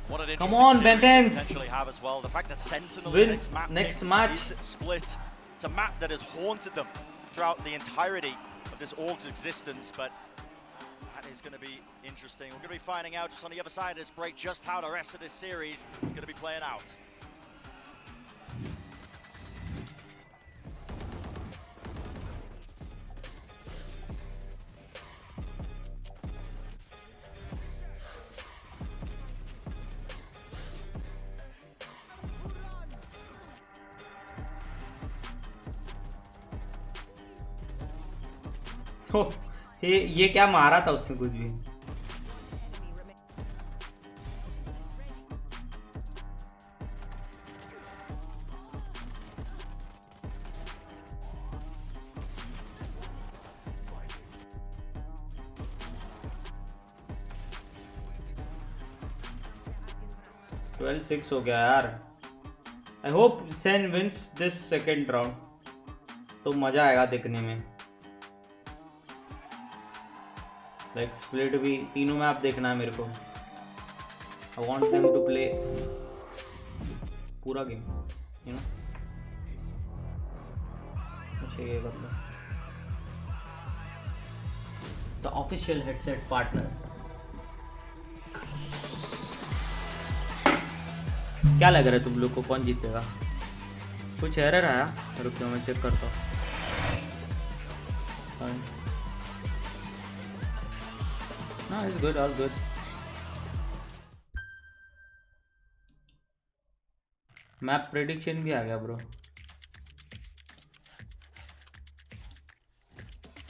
What an come on, Bentens! Potentially have as well. The fact that Sentinels win next match is Split. It's a map that has haunted them throughout the entirety of this org's existence, but that is going to be interesting. We're going to be finding out just on the other side of this break just how the rest of this series is going to be playing out. ये क्या मारा था उसने कुछ भी. Twelve 6 हो गया यार. I hope Sen wins this second round. तो मजा आएगा देखने में. लाइक स्प्लिट भी तीनों में आप देखना है मेरे को. I want them to play पूरा गेम, यू नो. अच्छा ये मतलब द ऑफिशियल हेडसेट पार्टनर. क्या लग रहा है तुम लोग को कौन जीतेगा? कुछ एरर आया, रुक जाओ मैं चेक करता हूँ. No, it's good, all good. Map prediction भी आ गया bro.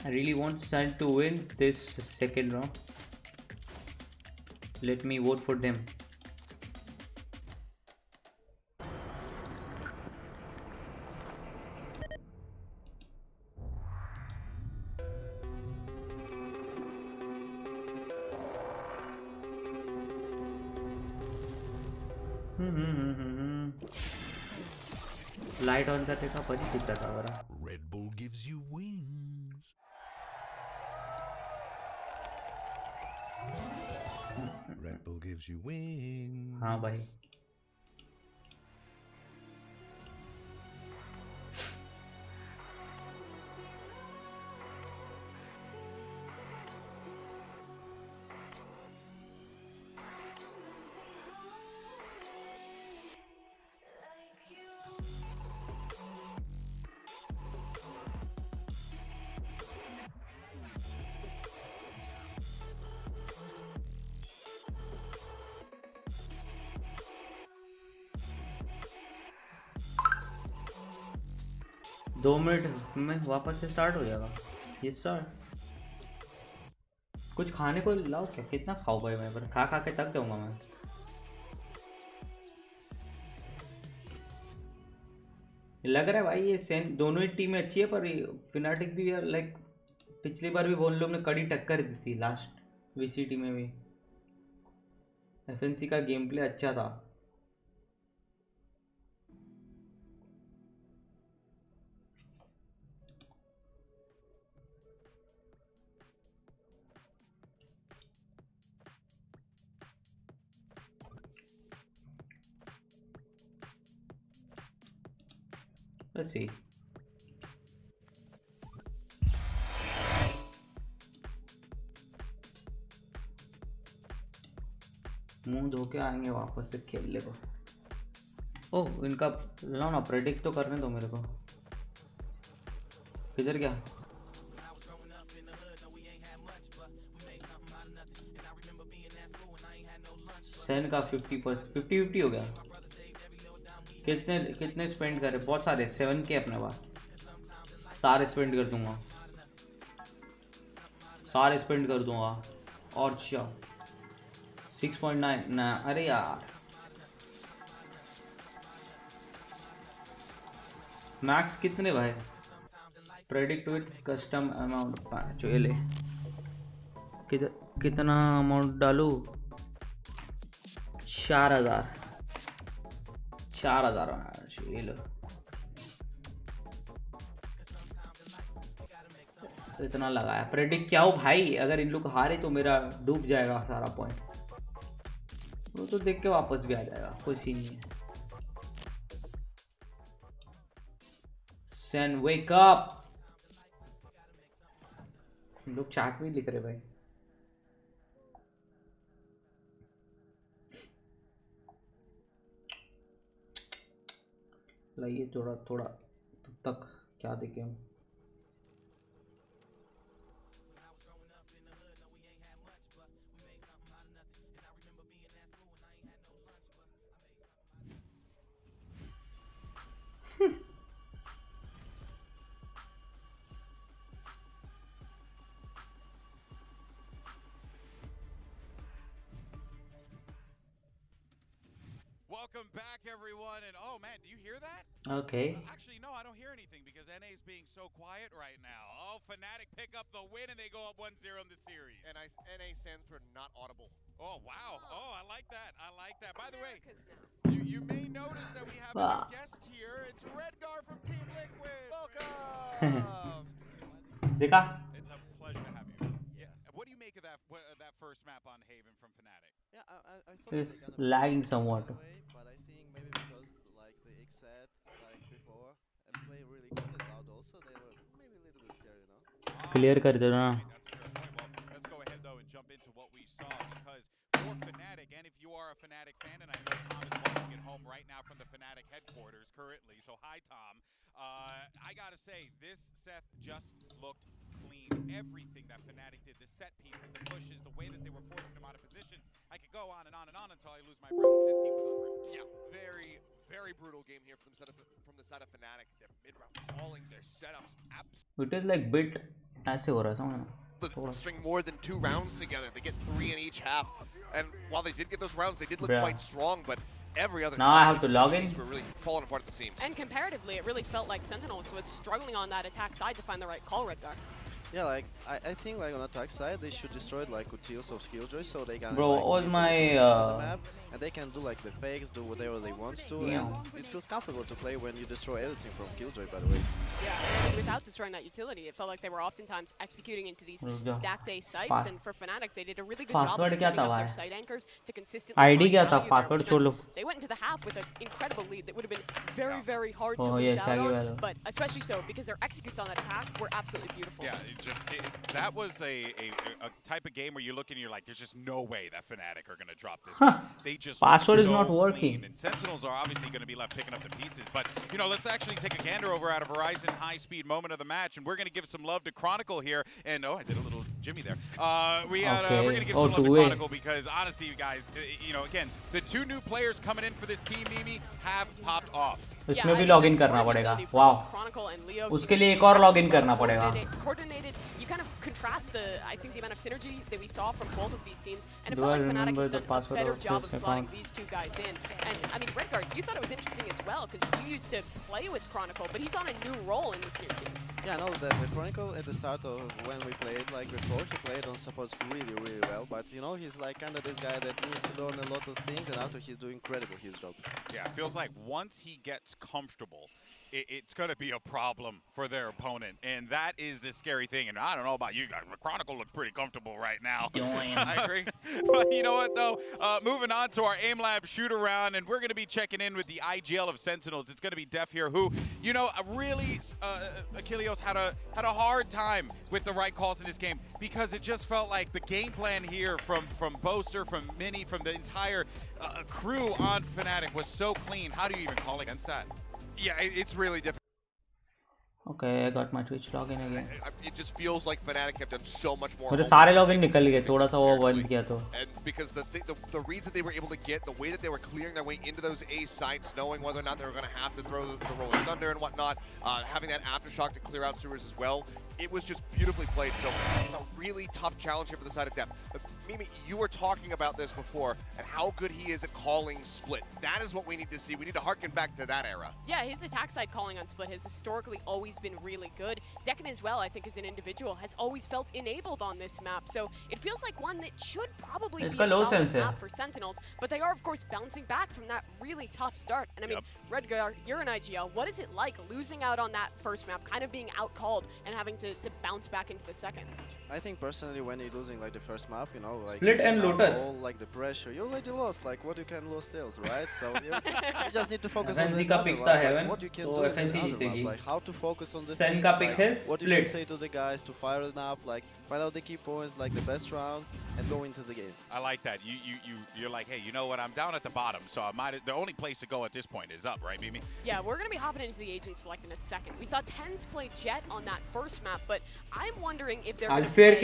I really want Sen to win this second round. Let me vote for them. Light on करने का परी दिखता था बड़ा। Red Bull gives you wings. Red Bull gives you wings. हाँ भाई। दो मिनट में वापस से स्टार्ट हो जाएगा ये सर। कुछ खाने को लाओ क्या? कितना खाओ भाई, मैं पर खा खा के थक जाऊंगा मैं। लग रहा है भाई ये सेन दोनों ही टीमें अच्छी है, पर फिनाटिक भी यार लाइक पिछली बार भी वो लोग ने कड़ी टक्कर दी थी लास्ट वीसीटी में भी। एफएनसी का गेम प्ले अच्छा था। Let's see. मुंह धो के आएंगे वापस से खेलने को। ओह इनका लाओ ना, प्रेडिक्ट तो करने दो मेरे को। किधर गया? सेन का 50% हो गया। कितने स्पेंड करे? बहुत सारे 7K अपने पास। सारे स्पेंड कर दूंगा, सारे स्पेंड कर दूंगा। और अच्छा 6.9 ना, अरे यार मैक्स कितने भाई? प्रेडिक्ट विद कस्टम अमाउंट जो ले कितना अमाउंट डालूं? 4,000 ये लो। तो इतना लगाया। प्रेडिक्ट क्या हो भाई? अगर इन लोग हारे तो मेरा डूब जाएगा सारा पॉइंट। वो तो देख के वापस भी आ जाएगा, कोई सीन नहीं है। Sen wake up. लोग चैट में लिख रहे भाई। लाइए थोड़ा तब तक क्या देखें हम। Welcome back, everyone. And oh man, do you hear that? Okay. Actually, no, I don't hear anything because NA is being so quiet right now. Oh, Fnatic pick up the win and they go up 1-0 in the series. And NA stands for not audible. Oh wow. Oh, I like that. I like that. By the way, you may notice that we have a new guest here. It's Redgar from Team Liquid. Welcome. देखा? It's a pleasure to have you. Yeah. What do you make of that first map on Haven from Fnatic? Yeah, I thought it's lagging somewhat. But I think maybe because like the XZ like before and play really good and loud also, they were maybe a little bit scared, you know. Clear कर दो ना। That's a fair point. Well, let's go ahead though and jump into what we saw, because for Fnatic, and if you are a Fnatic fan, and I know Tom is watching at home right now from the Fnatic headquarters currently, so hi Tom. I gotta say, this Seth just looked clean. Everything that Fnatic did, the set pieces, the pushes, the way that they were forcing him out of positions. I could go on and on and on until I lose my breath. This team was unreal. Yeah, very brutal game here from the side of Fnatic. Their mid-round calling, their setups, It is like bit ऐसे हो रहा है समझना। string more than 2 rounds together. They get 3 in each half. And while they did get those rounds, they did look quite strong, but every other now I have to log in. Were really falling apart at the seams. And comparatively, it really felt like Sentinels was struggling on that attack side to find the right call, Redgar. Yeah, like I think like on attack side they should destroy like Utils of Killjoy so they can Bro, like, all my the map and they can do like the fakes, do whatever they want to, and it feels comfortable to play when you destroy everything from Killjoy, by the way. Yeah, and without destroying that utility, it felt like they were oftentimes executing into these stacked A sites, and for Fnatic they did a really good job of setting up their site anchors to consistently ID क्या था? value password their छोड़ लो. They went into the half with an incredible lead that would have been very, very hard to lose out on, but especially so because their executes on that attack were absolutely beautiful. Yeah, that was a type of game where you look and you're like, there's just no way that Fnatic are going to drop this one. They just password is so not working. Clean. And Sentinels are obviously going to be left picking up the pieces. But, you know, let's actually take a gander over at a Verizon high-speed moment of the match, and we're going to give some love to Chronicle here. And, oh, I did a little Jimmy there. We're going to give some love to Chronicle because, honestly, you guys, you know, again, the two new players coming in for this team, Mimi, have popped off. इसमें भी login करना पड़ेगा. वाह. उसके लिए एक और login करना पड़ेगा. Coordinated. You kind of contrast I think the amount of synergy that we saw from both of these teams, and it felt like Fnatic has done a better job of slotting these two guys in. And I mean, Redguard, you thought it was interesting as well because you used to play with Chronicle, but he's on a new role in this new team. Yeah, no, the Chronicle at the start of when we played, like before, he played on supports really, really well. But you know, he's like kind of this guy that needs to learn a lot of things, and after he's doing incredible his job. Yeah, it feels like once he gets comfortable, it's going to be a problem for their opponent, and that is the scary thing. And I don't know about you guys, but Chronicle looks pretty comfortable right now. I agree. But you know what, though? Moving on to our aim lab shoot-around, and we're going to be checking in with the IGL of Sentinels. It's going to be Def here, who, you know, really, 𝐒𝐿𝐿 had a hard time with the right calls in this game because it just felt like the game plan here from Boaster, from Mini, from the entire crew on Fnatic was so clean. How do you even call against that? Yeah, it's really difficult. Okay, I got my Twitch login again. It just feels like Fnatic have done so much more. मेरे सारे login निकल गए, थोड़ा सा वो बंद किया तो. And because the reads that they were able to get, the way that they were clearing their way into those A sites, knowing whether or not they were going to have to throw the Rolling Thunder and whatnot, having that aftershock to clear out sewers as well, it was just beautifully played. So it's a really tough challenge here for the side of Depth. Mimi, you were talking about this before and how good he is at calling split. That is what we need to see. We need to harken back to that era. Yeah, his attack side calling on split has historically always been really good. Zekken as well, I think, as an individual, has always felt enabled on this map. So it feels like one that should probably be a solid map for Sentinels. But they are, of course, bouncing back from that really tough start. And I mean, Redguard, you're an IGL. What is it like losing out on that first map, kind of being out-called and having to bounce back into the second? I think personally, when you're losing like the first map, you know, like Split and Lotus, all, like the pressure, you already lost. Like what you can lose still, right? So you just need to focus on the like, what you can do in another map, like how to focus on the things, like, what you should say to the guys to fire it up, like find out the key points, like the best rounds, and go into the game. I like that. You're like, hey, you know what? I'm down at the bottom, so the only place to go at this point is up, right, Mimi? Yeah, we're gonna be hopping into the agent select in a second. We saw TenZ play Jet on that first map, but I'm wondering if they're gonna play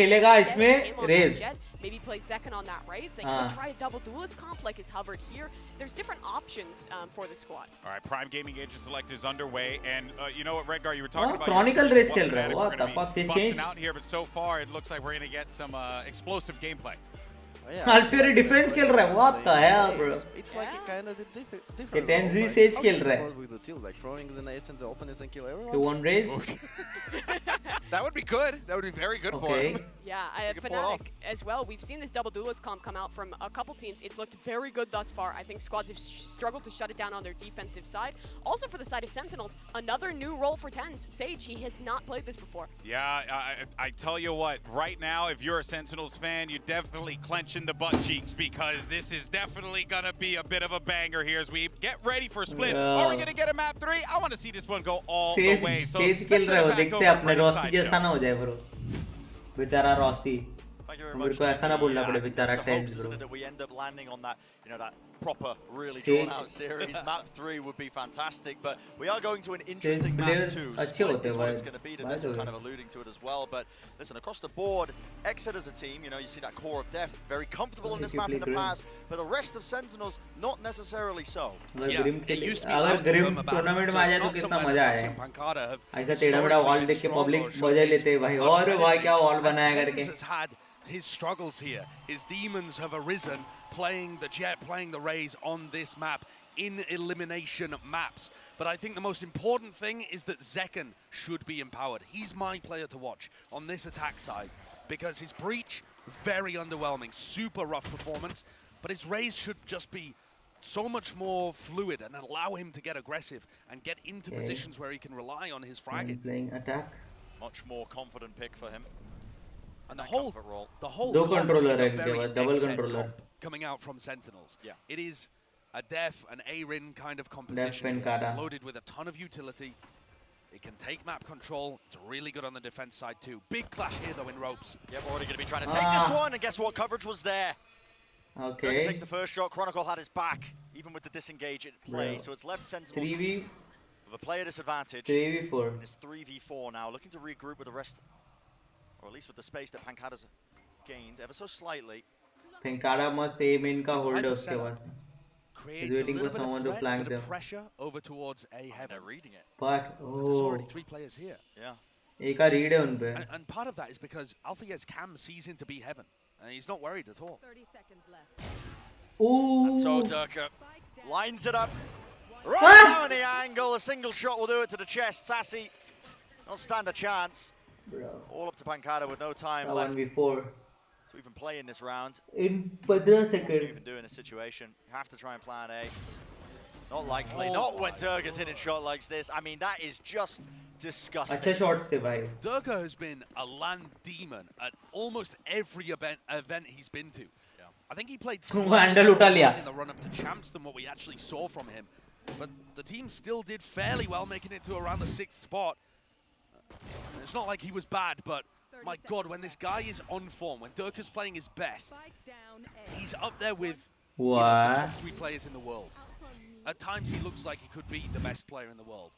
Jet, maybe play Zekken on that Raze. They could try a double duelist comp like is hovered here. There's different options for the squad. All right, Prime Gaming agent select is underway, and you know what, Redguard, you were talking about Chronicle Raze खेल रहे हैं. What the fuck? They changed out here, but so far it looks like we're gonna get some explosive gameplay. Alfieri defense खेल रहा है. What the hell, bro? It's like a kind of different. TenZ Sage खेल रहा है. With the tills, like throwing the nades and the openness and kill everyone. You want Raze? That would be good. That would be very good for him. Yeah, Fnatic as well. We've seen this double duelist comp come out from a couple teams. It's looked very good thus far. I think squads have struggled to shut it down on their defensive side. Also for the side of Sentinels, another new role for TenZ. Sage, he has not played this before. Yeah, I tell you what, right now, if you're a Sentinels fan, you're definitely clenching the butt cheeks because this is definitely going to be a bit of a banger here as we get ready for split. Are we going to get a map 3? I want to see this one go all the way. So Sage खेल रहे हो, देखते हैं अपने Rossi जैसा ना हो जाए ब्रो. बेचारा रॉसी. मेरे को ऐसा ना बोलना पड़े बेचारा TenZ bro. We end up landing on that, you know, that proper, really drawn-out series. Map 3 would be fantastic, but we are going to an interesting map 2. Split is what it's going to be. This is kind of alluding to it as well. But listen, across the board, Exit as a team, you know, you see that core of Def, very comfortable in this map in the past, but the rest of Sentinels, not necessarily so. Yeah, it used to be अगर Grim tournament में आ जाए तो कितना मजा आए. ऐसा टेढ़ा-मेढ़ा wall देख के public मजे लेते भाई. और भाई क्या wall बनाया करके. His struggles here. His demons have arisen, playing the Jet, playing the Raze on this map. in elimination maps. But I think the most important thing is that Zekken should be empowered. He's my player to watch on this attack side because his breach, very underwhelming, super rough performance, but his raise should just be so much more fluid and allow him to get aggressive and get into positions where he can rely on his fragging. Playing attack. Much more confident pick for him. And the whole दो controller है इनके पास, double controller coming out from Sentinels. Yeah. It is a Def, an A-Rin kind of composition. It's loaded with a ton of utility. It can take map control. It's really good on the defense side too. Big clash here though in ropes. Yep, already going to be trying to take this one, and guess what? Coverage was there. Okay. Takes the first shot. Chronicle had his back, even with the disengage in play. So it's left Sentinels 3v with a player disadvantage. 3v4. It's 3v4 now, looking to regroup with the rest, or at least with the space that Pancada's gained ever so slightly. Pancada must aim in ka hold है उसके पास. He's waiting for someone to flank them. Pressure over towards A heaven. They're reading it. But there's already 3 players here. Yeah. एक का read है उन पे. And part of that is because Alfayez Cam sees into B heaven, and he's not worried at all. 30 seconds left. Ooh. And so Durka lines it up. Right down the angle. A single shot will do it to the chest. Sassy don't stand a chance. Bro. All up to Pancada with no time left 1v4. to even play in this round. In 15 seconds. Even do in a situation. You have to try and plan A. Not likely. Not when Durga's hitting shot like this. I mean, that is just disgusting. अच्छा shots थे भाई. Durga has been a land demon at almost every event he's been to. Yeah. I think he played Handle उठा लिया. in the run-up to champs than what we actually saw from him. But the team still did fairly well, making it to around the 6th spot. It's not like he was bad, but my God, when this guy is on form, when Durka's playing his best, he's up there with the top 3 players in the world. At times, he looks like he could be the best player in the world.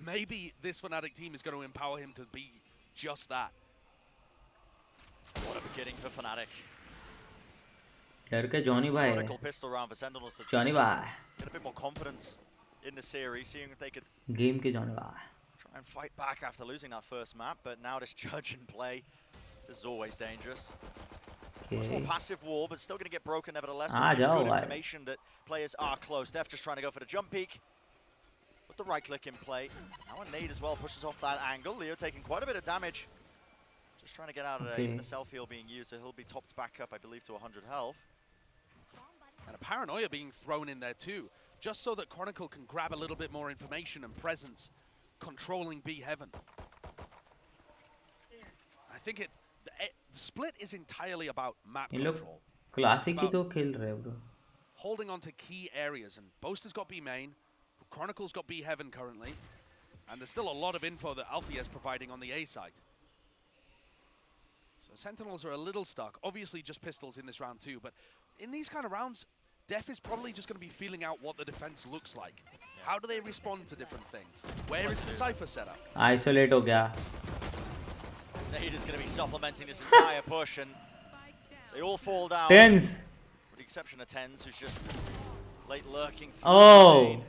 Maybe this Fnatic team is going to empower him to be just that. What a beginning for Fnatic. Durka Johnny bhai. Critical pistol round for Sentinels to Johnny bhai. Get a bit more confidence in the series, seeing if they could Game ke Johnny bhai. try and fight back after losing that first map. But now this judge and play, this is always dangerous. Much more passive wall, but still going to get broken nevertheless. But it's good information that players are close. Def just trying to go for the jump peek. With the right click in play. Now a nade as well pushes off that angle. Leo taking quite a bit of damage. Just trying to get out of there. Even the self heal being used, so he'll be topped back up, I believe, to 100 health. And a paranoia being thrown in there too, just so that Chronicle can grab a little bit more information and presence, controlling B heaven. I think the split is entirely about map control. Classic ही तो खेल रहे bro. Holding on to key areas, and Boaster's got B main, Chronicle's got B heaven currently, and there's still a lot of info that Alfie is providing on the A side. So Sentinels are a little stuck. Obviously just pistols in this round too, but in these kind of rounds, Def is probably just going to be feeling out what the defense looks like. How do they respond to different things? Where is the Cypher setup? Isolate ho gaya. Nade is going to be supplementing this entire push, and they all fall down. Tens. With the exception of Tens, who's just late lurking through Oh.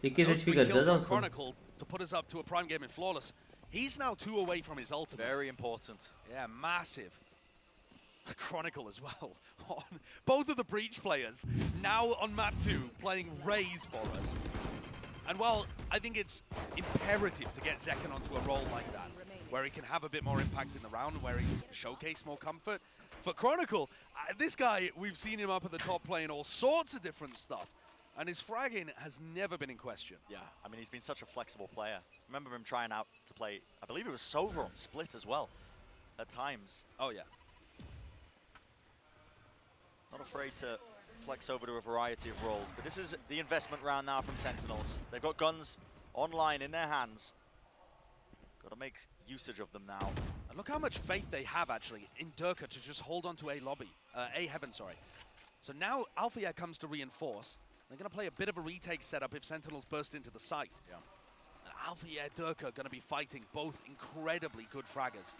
21 Those 3 HP कर kills देता from उसको. Chronicle to put us up to a prime game in Flawless. He's now 2 away from his ultimate. Very important. Yeah, massive. Chronicle as well. Both of the Breach players now on map 2 playing Raze for us. And while I think it's imperative to get Zekken onto a role like that, where he can have a bit more impact in the round, where he's showcase more comfort. For Chronicle, this guy, we've seen him up at the top playing all sorts of different stuff. And his fragging has never been in question. Yeah, I mean, he's been such a flexible player. Remember him trying out to play, I believe it was Sova on Split as well, at times. Oh, yeah. Not afraid to flex over to a variety of roles. But this is the investment round now from Sentinels. They've got guns online in their hands. Got to make usage of them now. And look how much faith they have, actually, in Durka to just hold on to A lobby. A heaven, sorry. So now Alfia comes to reinforce. They're going to play a bit of a retake setup if Sentinels burst into the site. Yeah. And Alfia and Durka are going to be fighting both incredibly good fraggers.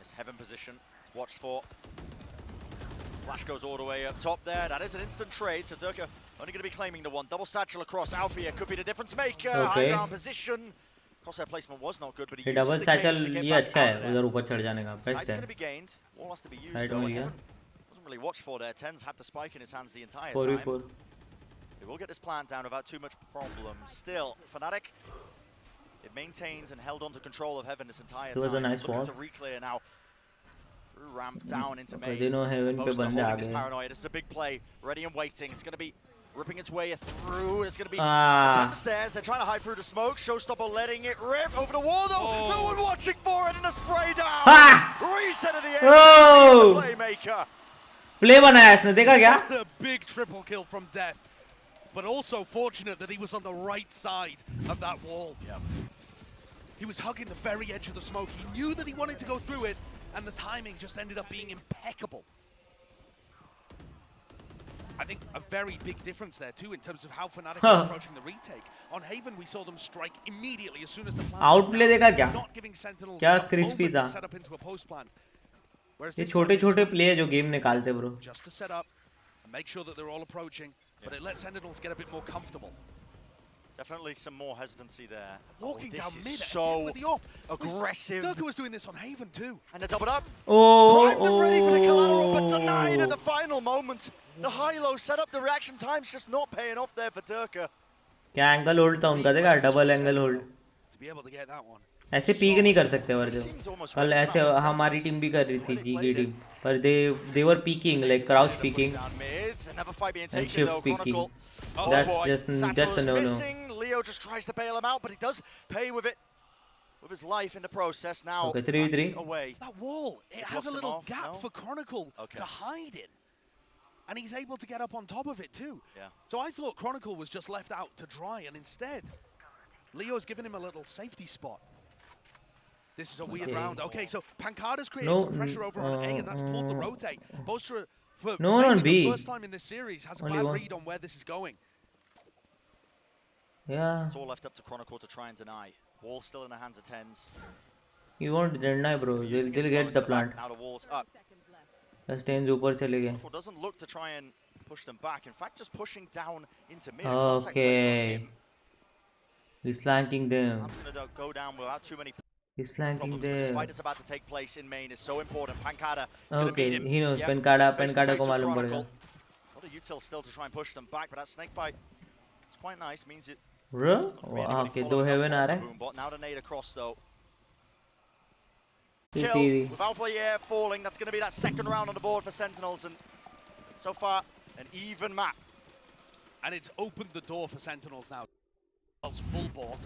This heaven position, watched for. Flash goes all the way up top there. That is an instant trade, so Durka only going to be claiming the one. Double satchel across. Alfia could be the difference maker. High ground position. Crosshair placement was not good, but he uses the cage to get back out there. Side's going to be gained. Wall has to be used though. Heaven wasn't really watch for there. Ten's had the spike in his hands the entire time. They will get this plant down without too much problem. Still, Fnatic, it maintained and held on to control of Heaven this entire time. It was a nice Looking wall. to reclear now. Through ramp down into main. They know Heaven pe bande aa gaye. Paranoia. This is a big play. Ready and waiting. It's going to be ripping its way through. It's going to be downstairs. They're trying to hide through the smoke. Showstopper letting it rip over the wall though. No one watching for it, and a spray down. Reset of the air. Playmaker. Play banaya isne, dekha kya? What a big triple kill from Death. But also fortunate that he was on the right side of that wall. Yep. He was hugging the very edge of the smoke. He knew that he wanted to go through it, and the timing just ended up being impeccable. I think a very big difference there too in terms of how Fnatic are approaching the retake. On Haven, we saw them strike immediately as soon as the plan outplay dekha kya? not giving Sentinels Kya crispy tha. set up into a post plan. ये छोटे-छोटे play है जो game निकालते bro. Just to set up and make sure that they're all approaching, but it lets Sentinels get a bit more comfortable. Definitely some more hesitancy there. Walking down mid so with the op. aggressive. Durka was doing this on Haven too. And they doubled up. Oh, Primed and ready for the collateral, but denied at the final moment. The high-low setup, the reaction time's just not paying off there for Durka. क्या angle hold था उनका देखा? Double angle hold. To be able to get that one. ऐसे peak नहीं कर सकते वर्जो. कल ऐसे हमारी टीम भी कर रही थी GG टीम, पर they were peeking like crouch peeking and shift peeking. That's a no-no. Leo just tries to bail him out, but he does pay with it, with his life in the process. Now okay, 3v3. Away. That wall, it has a little gap no? for Chronicle to hide in. And he's able to get up on top of it too. Yeah. So I thought Chronicle was just left out to dry, and instead, Leo's given him a little safety spot. This is a weird round. Okay, so Pancada's created some pressure over on A, and that's pulled the rotate. Bostra, for maybe the first time in this series, has a bad read on where this is going. Yeah. It's all left up to Chronicle to try and deny. Wall still in the hands of Tens. You won't deny, bro. They'll get the plant. Now the wall's up. Bas Tens ऊपर चले गए. Doesn't look to try and push them back. In fact, just pushing down into mid. Okay. He's flanking them. That's gonna go down without too many. He's flanking them. This fight that's about to take place in main is so important. Pancada. Okay, he knows. Pancada को मालूम पड़ेगा. What a util still to try and push them back, but that snake bite, it's quite nice. Means it. Bro, okay, दो heaven आ रहे हैं. Now the nade across though. Kill with Alpha Year falling. That's going to be that second round on the board for Sentinels, and so far an even map. And it's opened the door for Sentinels now. Full board.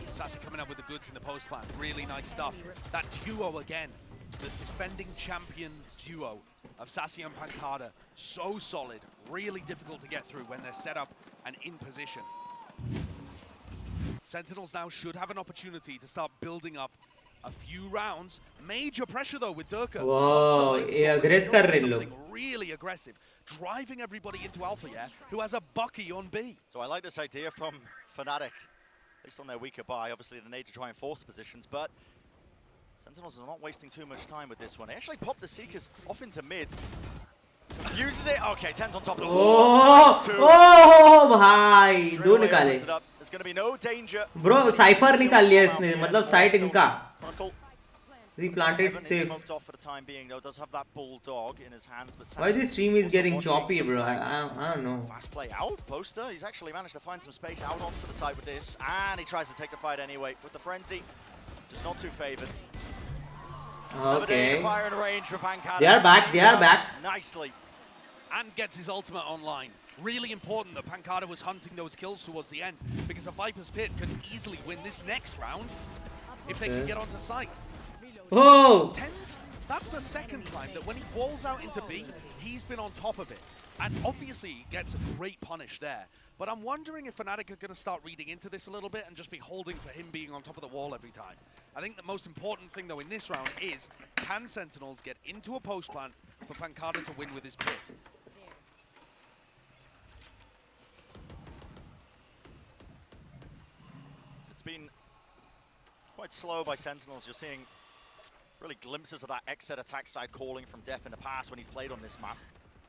Sassy coming up with the goods in the post plan. Really nice stuff. That duo again, the defending champion duo of Sassy and Pancada. So solid, really difficult to get through when they're set up and in position. Sentinels now should have an opportunity to start building up a few rounds. Major pressure though with Durka. Wow, something really aggressive, driving everybody into Alpha, who has a Bucky on B. So I like this idea from Fnatic, based on their weaker buy. Obviously the need to try and force positions, but Sentinels are not wasting too much time with this one. They actually pop the Seekers off into mid. Uses it. Okay, Ten's on top of the wall. Oh, भाई दो निकाले. There's going to be no danger. Bro, Cypher निकाल लिया इसने. मतलब site इनका. Replanted safe. Smoked off for the time being though. Does have that bulldog in his hands, but why this stream is getting choppy, bro? I don't know. Fast play out. Poster. He's actually managed to find some space out onto the side with this, and he tries to take the fight anyway with the frenzy. Just not too favored. Okay. Fire in range for Pancada. They are back. They are back. Nicely. And gets his ultimate online. Really important that Pancada was hunting those kills towards the end, because a Viper's Pit could easily win this next round if they can get onto site. Oh! Tens, that's the second time that when he walls out into B, he's been on top of it. And obviously he gets a great punish there. But I'm wondering if Fnatic are going to start reading into this a little bit and just be holding for him being on top of the wall every time. I think the most important thing though in this round is, can Sentinels get into a post plant for Pancada to win with his pit? It's been quite slow by Sentinels. You're seeing really glimpses of that exit attack side calling from Def in the past when he's played on this map.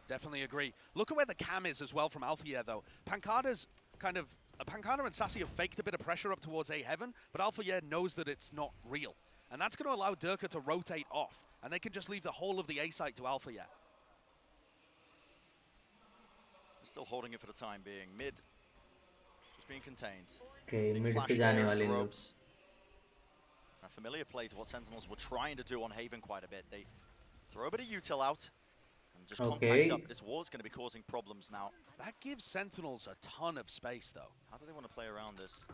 Definitely agree. Look at where the cam is as well from Althea though. Pancada's kind of, Pancada and Sassy have faked a bit of pressure up towards A Heaven, but Althea knows that it's not real. And that's going to allow Derka to rotate off. And they can just leave the whole of the A site to Alpha yet. Still holding it for the time being. Mid just being contained. Okay, mid पे जाने वाले लोग. A familiar play to what Sentinels were trying to do on Haven quite a bit. They throw a bit of util out and just contact up. This wall is going to be causing problems now. That gives Sentinels a ton of space, though. How do they want to play around this?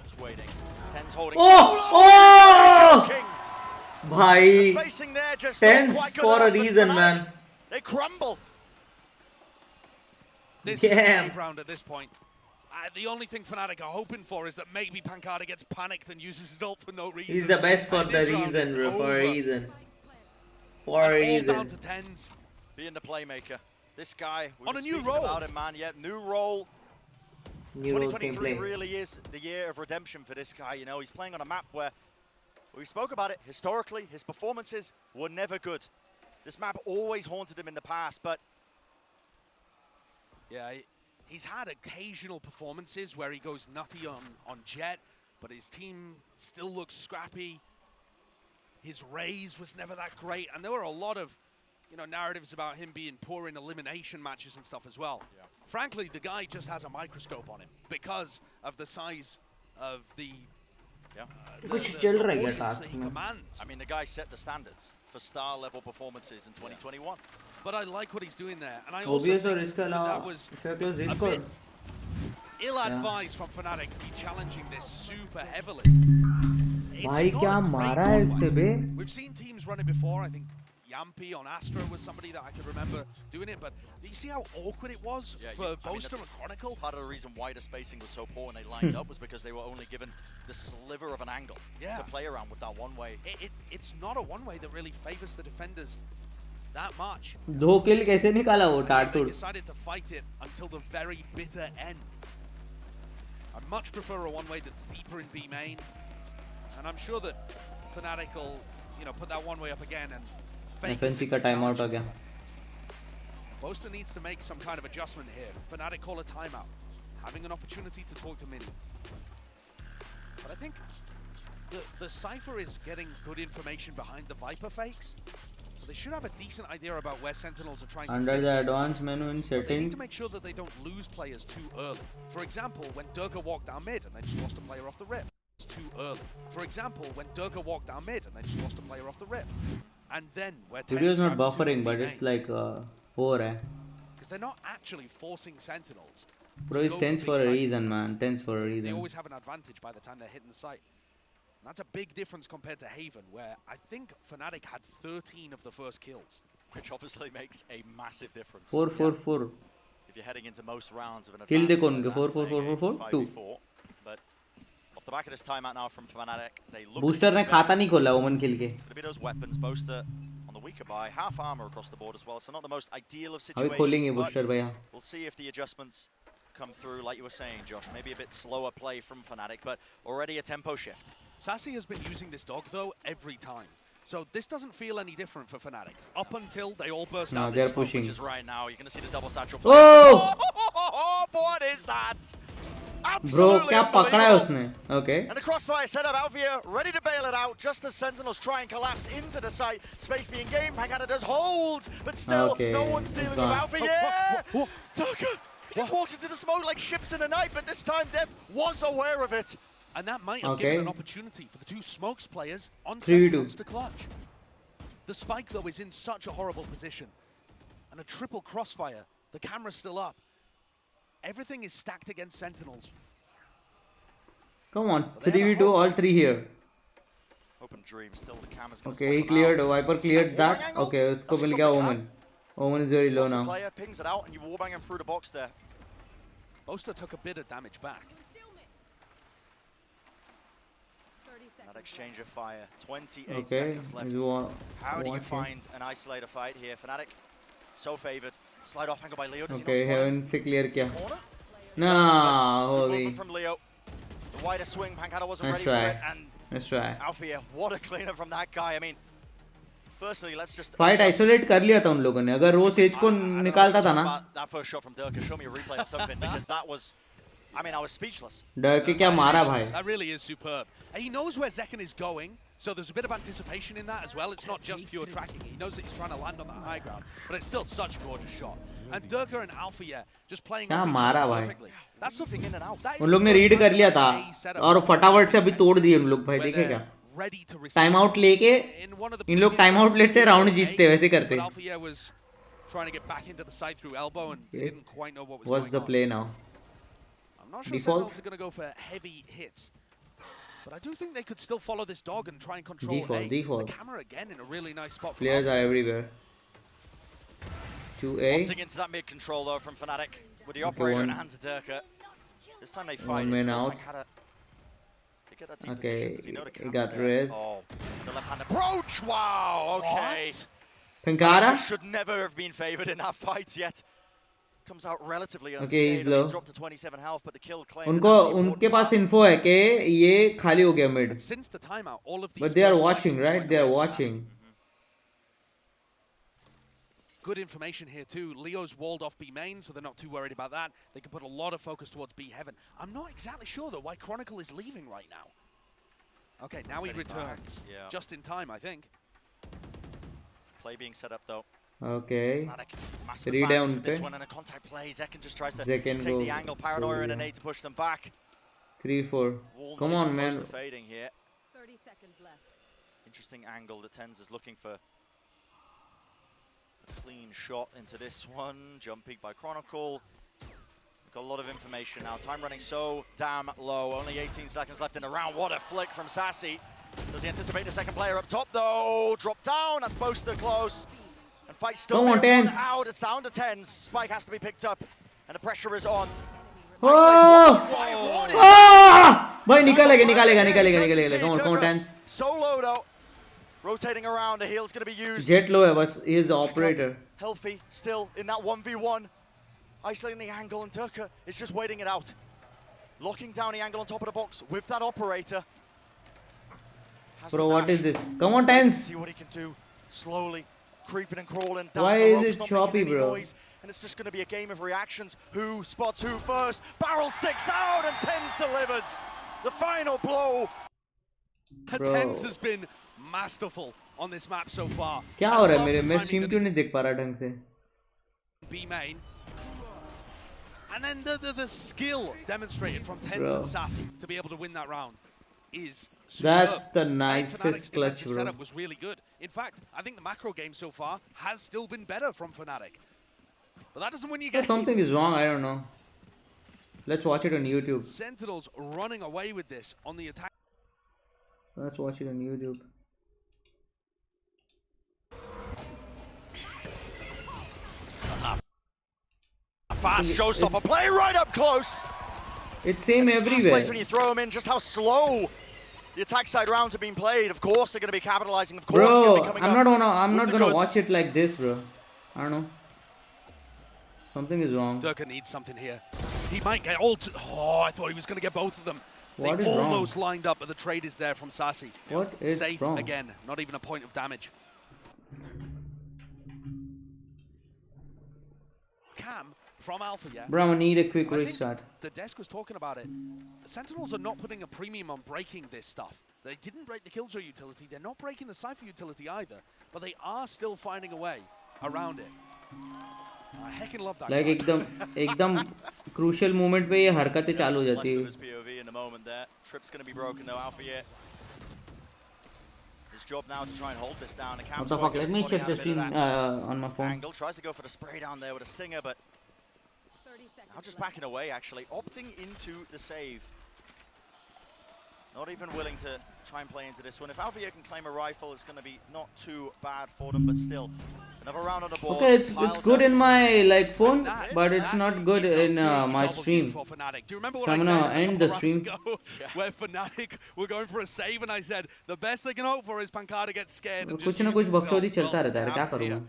Just waiting. Ten's holding. Oh! Bhai, spacing there just Ten's for a reason, man. They crumble. This is a save round at this point. The only thing Fnatic are hoping for is that maybe Pancada gets panicked and uses his ult for no reason. He's the best for the reason, bro. For a reason. For a reason. All down to tens. Being the playmaker. This guy, on a new role. About him, man. Yeah, new role. New 2023 really is the year of redemption for this guy. You know, he's playing on a map where we spoke about it. Historically, his performances were never good. This map always haunted him in the past, but yeah, he's had occasional performances where he goes nutty on Jet, but his team still looks scrappy. His raise was never that great, and there were a lot of, you know, narratives about him being poor in elimination matches and stuff as well. Yeah. Frankly, the guy just has a microscope on him because of the size of the कुछ चल रहा है task में. I mean, the guy set the standards for star level performances in 2021. But I like what he's doing there, and I also think that was a bit ill-advised from Fnatic to be challenging this super heavily. भाई क्या मारा है इस पे बे? We've seen teams run it before. I think Yampi on Astra was somebody that I could remember doing it, but you see how awkward it was for Boaster and Chronicle? Part of the reason why the spacing was so poor when they lined up was because they were only given the sliver of an angle to play around with that one-way. It's not a one-way that really favors the defenders that much. दो किल कैसे निकाला वो They decided to fight it until the very bitter end. I much prefer a one-way that's deeper in B main, and I'm sure that Fnatic will, you know, put that one-way up again and FNC का time out आ गया. Boaster needs to make some kind of adjustment here. Fnatic call a timeout, having an opportunity to talk to Mini. But I think the Cypher is getting good information behind the Viper fakes. So they should have a decent idea about where Sentinels are trying to Under the advanced menu in settings. They need to make sure that they don't lose players too early. For example, when Derka walked down mid and they just lost a player off the rip. It's too early. For example, when Derka walked down mid and they just lost a player off the rip. And then where Video is not buffering, but it's like 4 hai. Because they're not actually forcing Sentinels. Bro, it's tense for a reason, man. Tense for a reason. They always have an advantage by the time they're hitting the site. And that's a big difference compared to Haven, where I think Fnatic had 13 of the first kills. Which obviously makes a massive difference. 4, 4, 4. If you're heading into most rounds of an kill advantage. Kill dekho 4, 4, 4, 4, 4, 2. But off the back of this timeout now from Fnatic, they look Booster ने खाता नहीं खोला Omen kill के. Could be those weapons. Booster on the weaker buy, half armor across the board as well, so not the most ideal of situations. अभी खोलेंगे Booster भैया. We'll see if the adjustments come through, like you were saying, Josh. Maybe a bit slower play from Fnatic, but already a tempo shift. Sassy has been using this dog, though, every time. So this doesn't feel any different for Fnatic. Up until they all burst out they're this smoke, pushing. Which is right now. You're going to see the double satchel. Oh! What is that? Bro, क्या पकड़ा है उसने? Okay. And the crossfire set up. Alvia ready to bail it out just as Sentinels try and collapse into the site. Space being gained. Pancada does hold, but still no one's dealing with Alvia. Derka just walks into the smoke like ships in the night, but this time Dev was aware of it. And that might have given an opportunity for the two Smokes players on Sentinels to clutch. The Spike, though, is in such a horrible position. And a triple crossfire. The camera's still up. Everything is stacked against Sentinels. Come on, 3v2, all 3 here. Open dream, still the camera's gonna okay, he cleared, Viper cleared that. Okay, usko mil gaya Omen. Omen is very low now. Player pings it out and you wallbang him through the box there. Boaster took a bit of damage back. That exchange of fire, 28 seconds left. How do you find an isolator fight here? Fnatic, so favored. Slide off angle by Leo. Does okay, Heaven se clear kiya. Nah, movement from Leo. The wider swing, Pancada wasn't ready for it. And let's try. Alfia, what a cleanup from that guy. I mean, firstly, let's just fight isolate कर लिया था उन लोगों ने. अगर Rose Edge को निकालता था ना. That first shot from Derka, show me a replay of something because that was I mean, I was speechless. डर के क्या मारा भाई? That really is superb. He knows where Zekken is going, so there's a bit of anticipation in that as well. It's not just pure tracking. He knows that he's trying to land on that high ground, but it's still such a gorgeous shot. And Durka and Alpha, yeah, just playing off each other perfectly. That's something in and out. उन लोग ने read कर लिया था और फटाफट से अभी तोड़ दिए हम लोग भाई. देखे क्या? टाइम आउट लेके इन लोग टाइम आउट लेते राउंड जीतते वैसे करते. Trying to get back into the side through elbow and didn't quite know what was What's going the on. play now? I'm not sure Sentinels are going to go for heavy hits. But I do think they could still follow this dog and try and control A. The camera again in a really nice spot. Players are everywhere. 2A. Opting into that mid control though from Fnatic with the operator in the hands of Durka. This time they fight. One man out. Okay, he got res. Oh, the left hand approach. Wow. Okay. What? Pinkara should never have been favored in that fight yet. Comes out relatively unscathed. Okay, he's low. Dropped to 27 health, but the kill claim. उनके पास info है कि ये खाली हो गया mid. Since the timeout, all of these. But they are watching, right? They are watching. Good information here too. Leo's walled off B main, so they're not too worried about that. They can put a lot of focus towards B heaven. I'm not exactly sure though why Chronicle is leaving right now. Okay, now he returns. Yeah. Just in time, I think. Play being set up though. Okay. Three down. This one and a contact play. Zekken just tries to take the angle. Paranoia and an A to push them back. 3-4. Come on, man. Fading here. 30 seconds left. Interesting angle that Tens is looking for. A clean shot into this one. Jump peek by Chronicle. We've got a lot of information now. Time running so damn low. Only 18 seconds left in the round. What a flick from Sassy. Does he anticipate the second player up top though? Drop down. That's Boaster close. And fight still out. It's down to Tens. Spike has to be picked up. And the pressure is on. Oh! भाई निकालेगा. Come on, Tens. Solo though. Rotating around, the heal's going to be used. Jet low है बस, he is the operator. Healthy, still in that 1v1. Isolating the angle, and Durka is just waiting it out. Locking down the angle on top of the box with that operator. Bro, what is this? Come on, Tens. See what he can do. Slowly creeping and crawling down. Why is it choppy, bro? Noise, and it's just going to be a game of reactions. Who spots who first? Barrel sticks out, and Tens delivers the final blow. Tens has been masterful on this map so far. क्या हो रहा है मेरे? मैं stream क्यों नहीं देख पा रहा ढंग से? B main. And then the skill demonstrated from Tens and Sassy to be able to win that round is superb. That's the nicest clutch, bro. Setup was really good. In fact, I think the macro game so far has still been better from Fnatic. But that doesn't win you games. Something is wrong, I don't know. Let's watch it on YouTube. Sentinels running away with this on the attack. Let's watch it on YouTube. Fast showstopper play right up close. It's same everywhere. When you throw them in, just how slow the attack side rounds have been played. Of course, they're going to be capitalizing. Of course, bro, I'm not gonna watch it like this, bro. I don't know. Something is wrong. Durka needs something here. He might get all. Oh, I thought he was going to get both of them. What they is almost wrong? lined up, but the trade is there from Sassy. What is safe wrong? Again, not even a point of damage. Cam from Alpha, yeah. Bro, I need a quick restart. The desk was talking about it. The Sentinels are not putting a premium on breaking this stuff. They didn't break the Killjoy utility. They're not breaking the Cypher utility either. But they are still finding a way around it. I heckin' love that. Like एकदम crucial moment पे ये हरकतें चालू हो जाती है. POV in the moment there. Trip's going to be broken though. Alpha yet. His job now to try and hold this down. What the fuck? Let me check the stream on my phone. Angle tries to go for the spray down there with a stinger, but now just backing away actually, opting into the save. Not even willing to try and play into this one. If Alvia can claim a rifle, it's going to be not too bad for them, but still. Another round on the board. Okay, it's good in my phone, but it's not good in my stream. Do you remember So what I'm I gonna said end the stream. where Fnatic were going for a save, and I said the best they can hope for is Pankada gets scared and कुछ ना कुछ बकचोदी चलता रहता है, क्या करूँ मैं?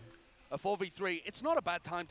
A 4v3, it's not a bad time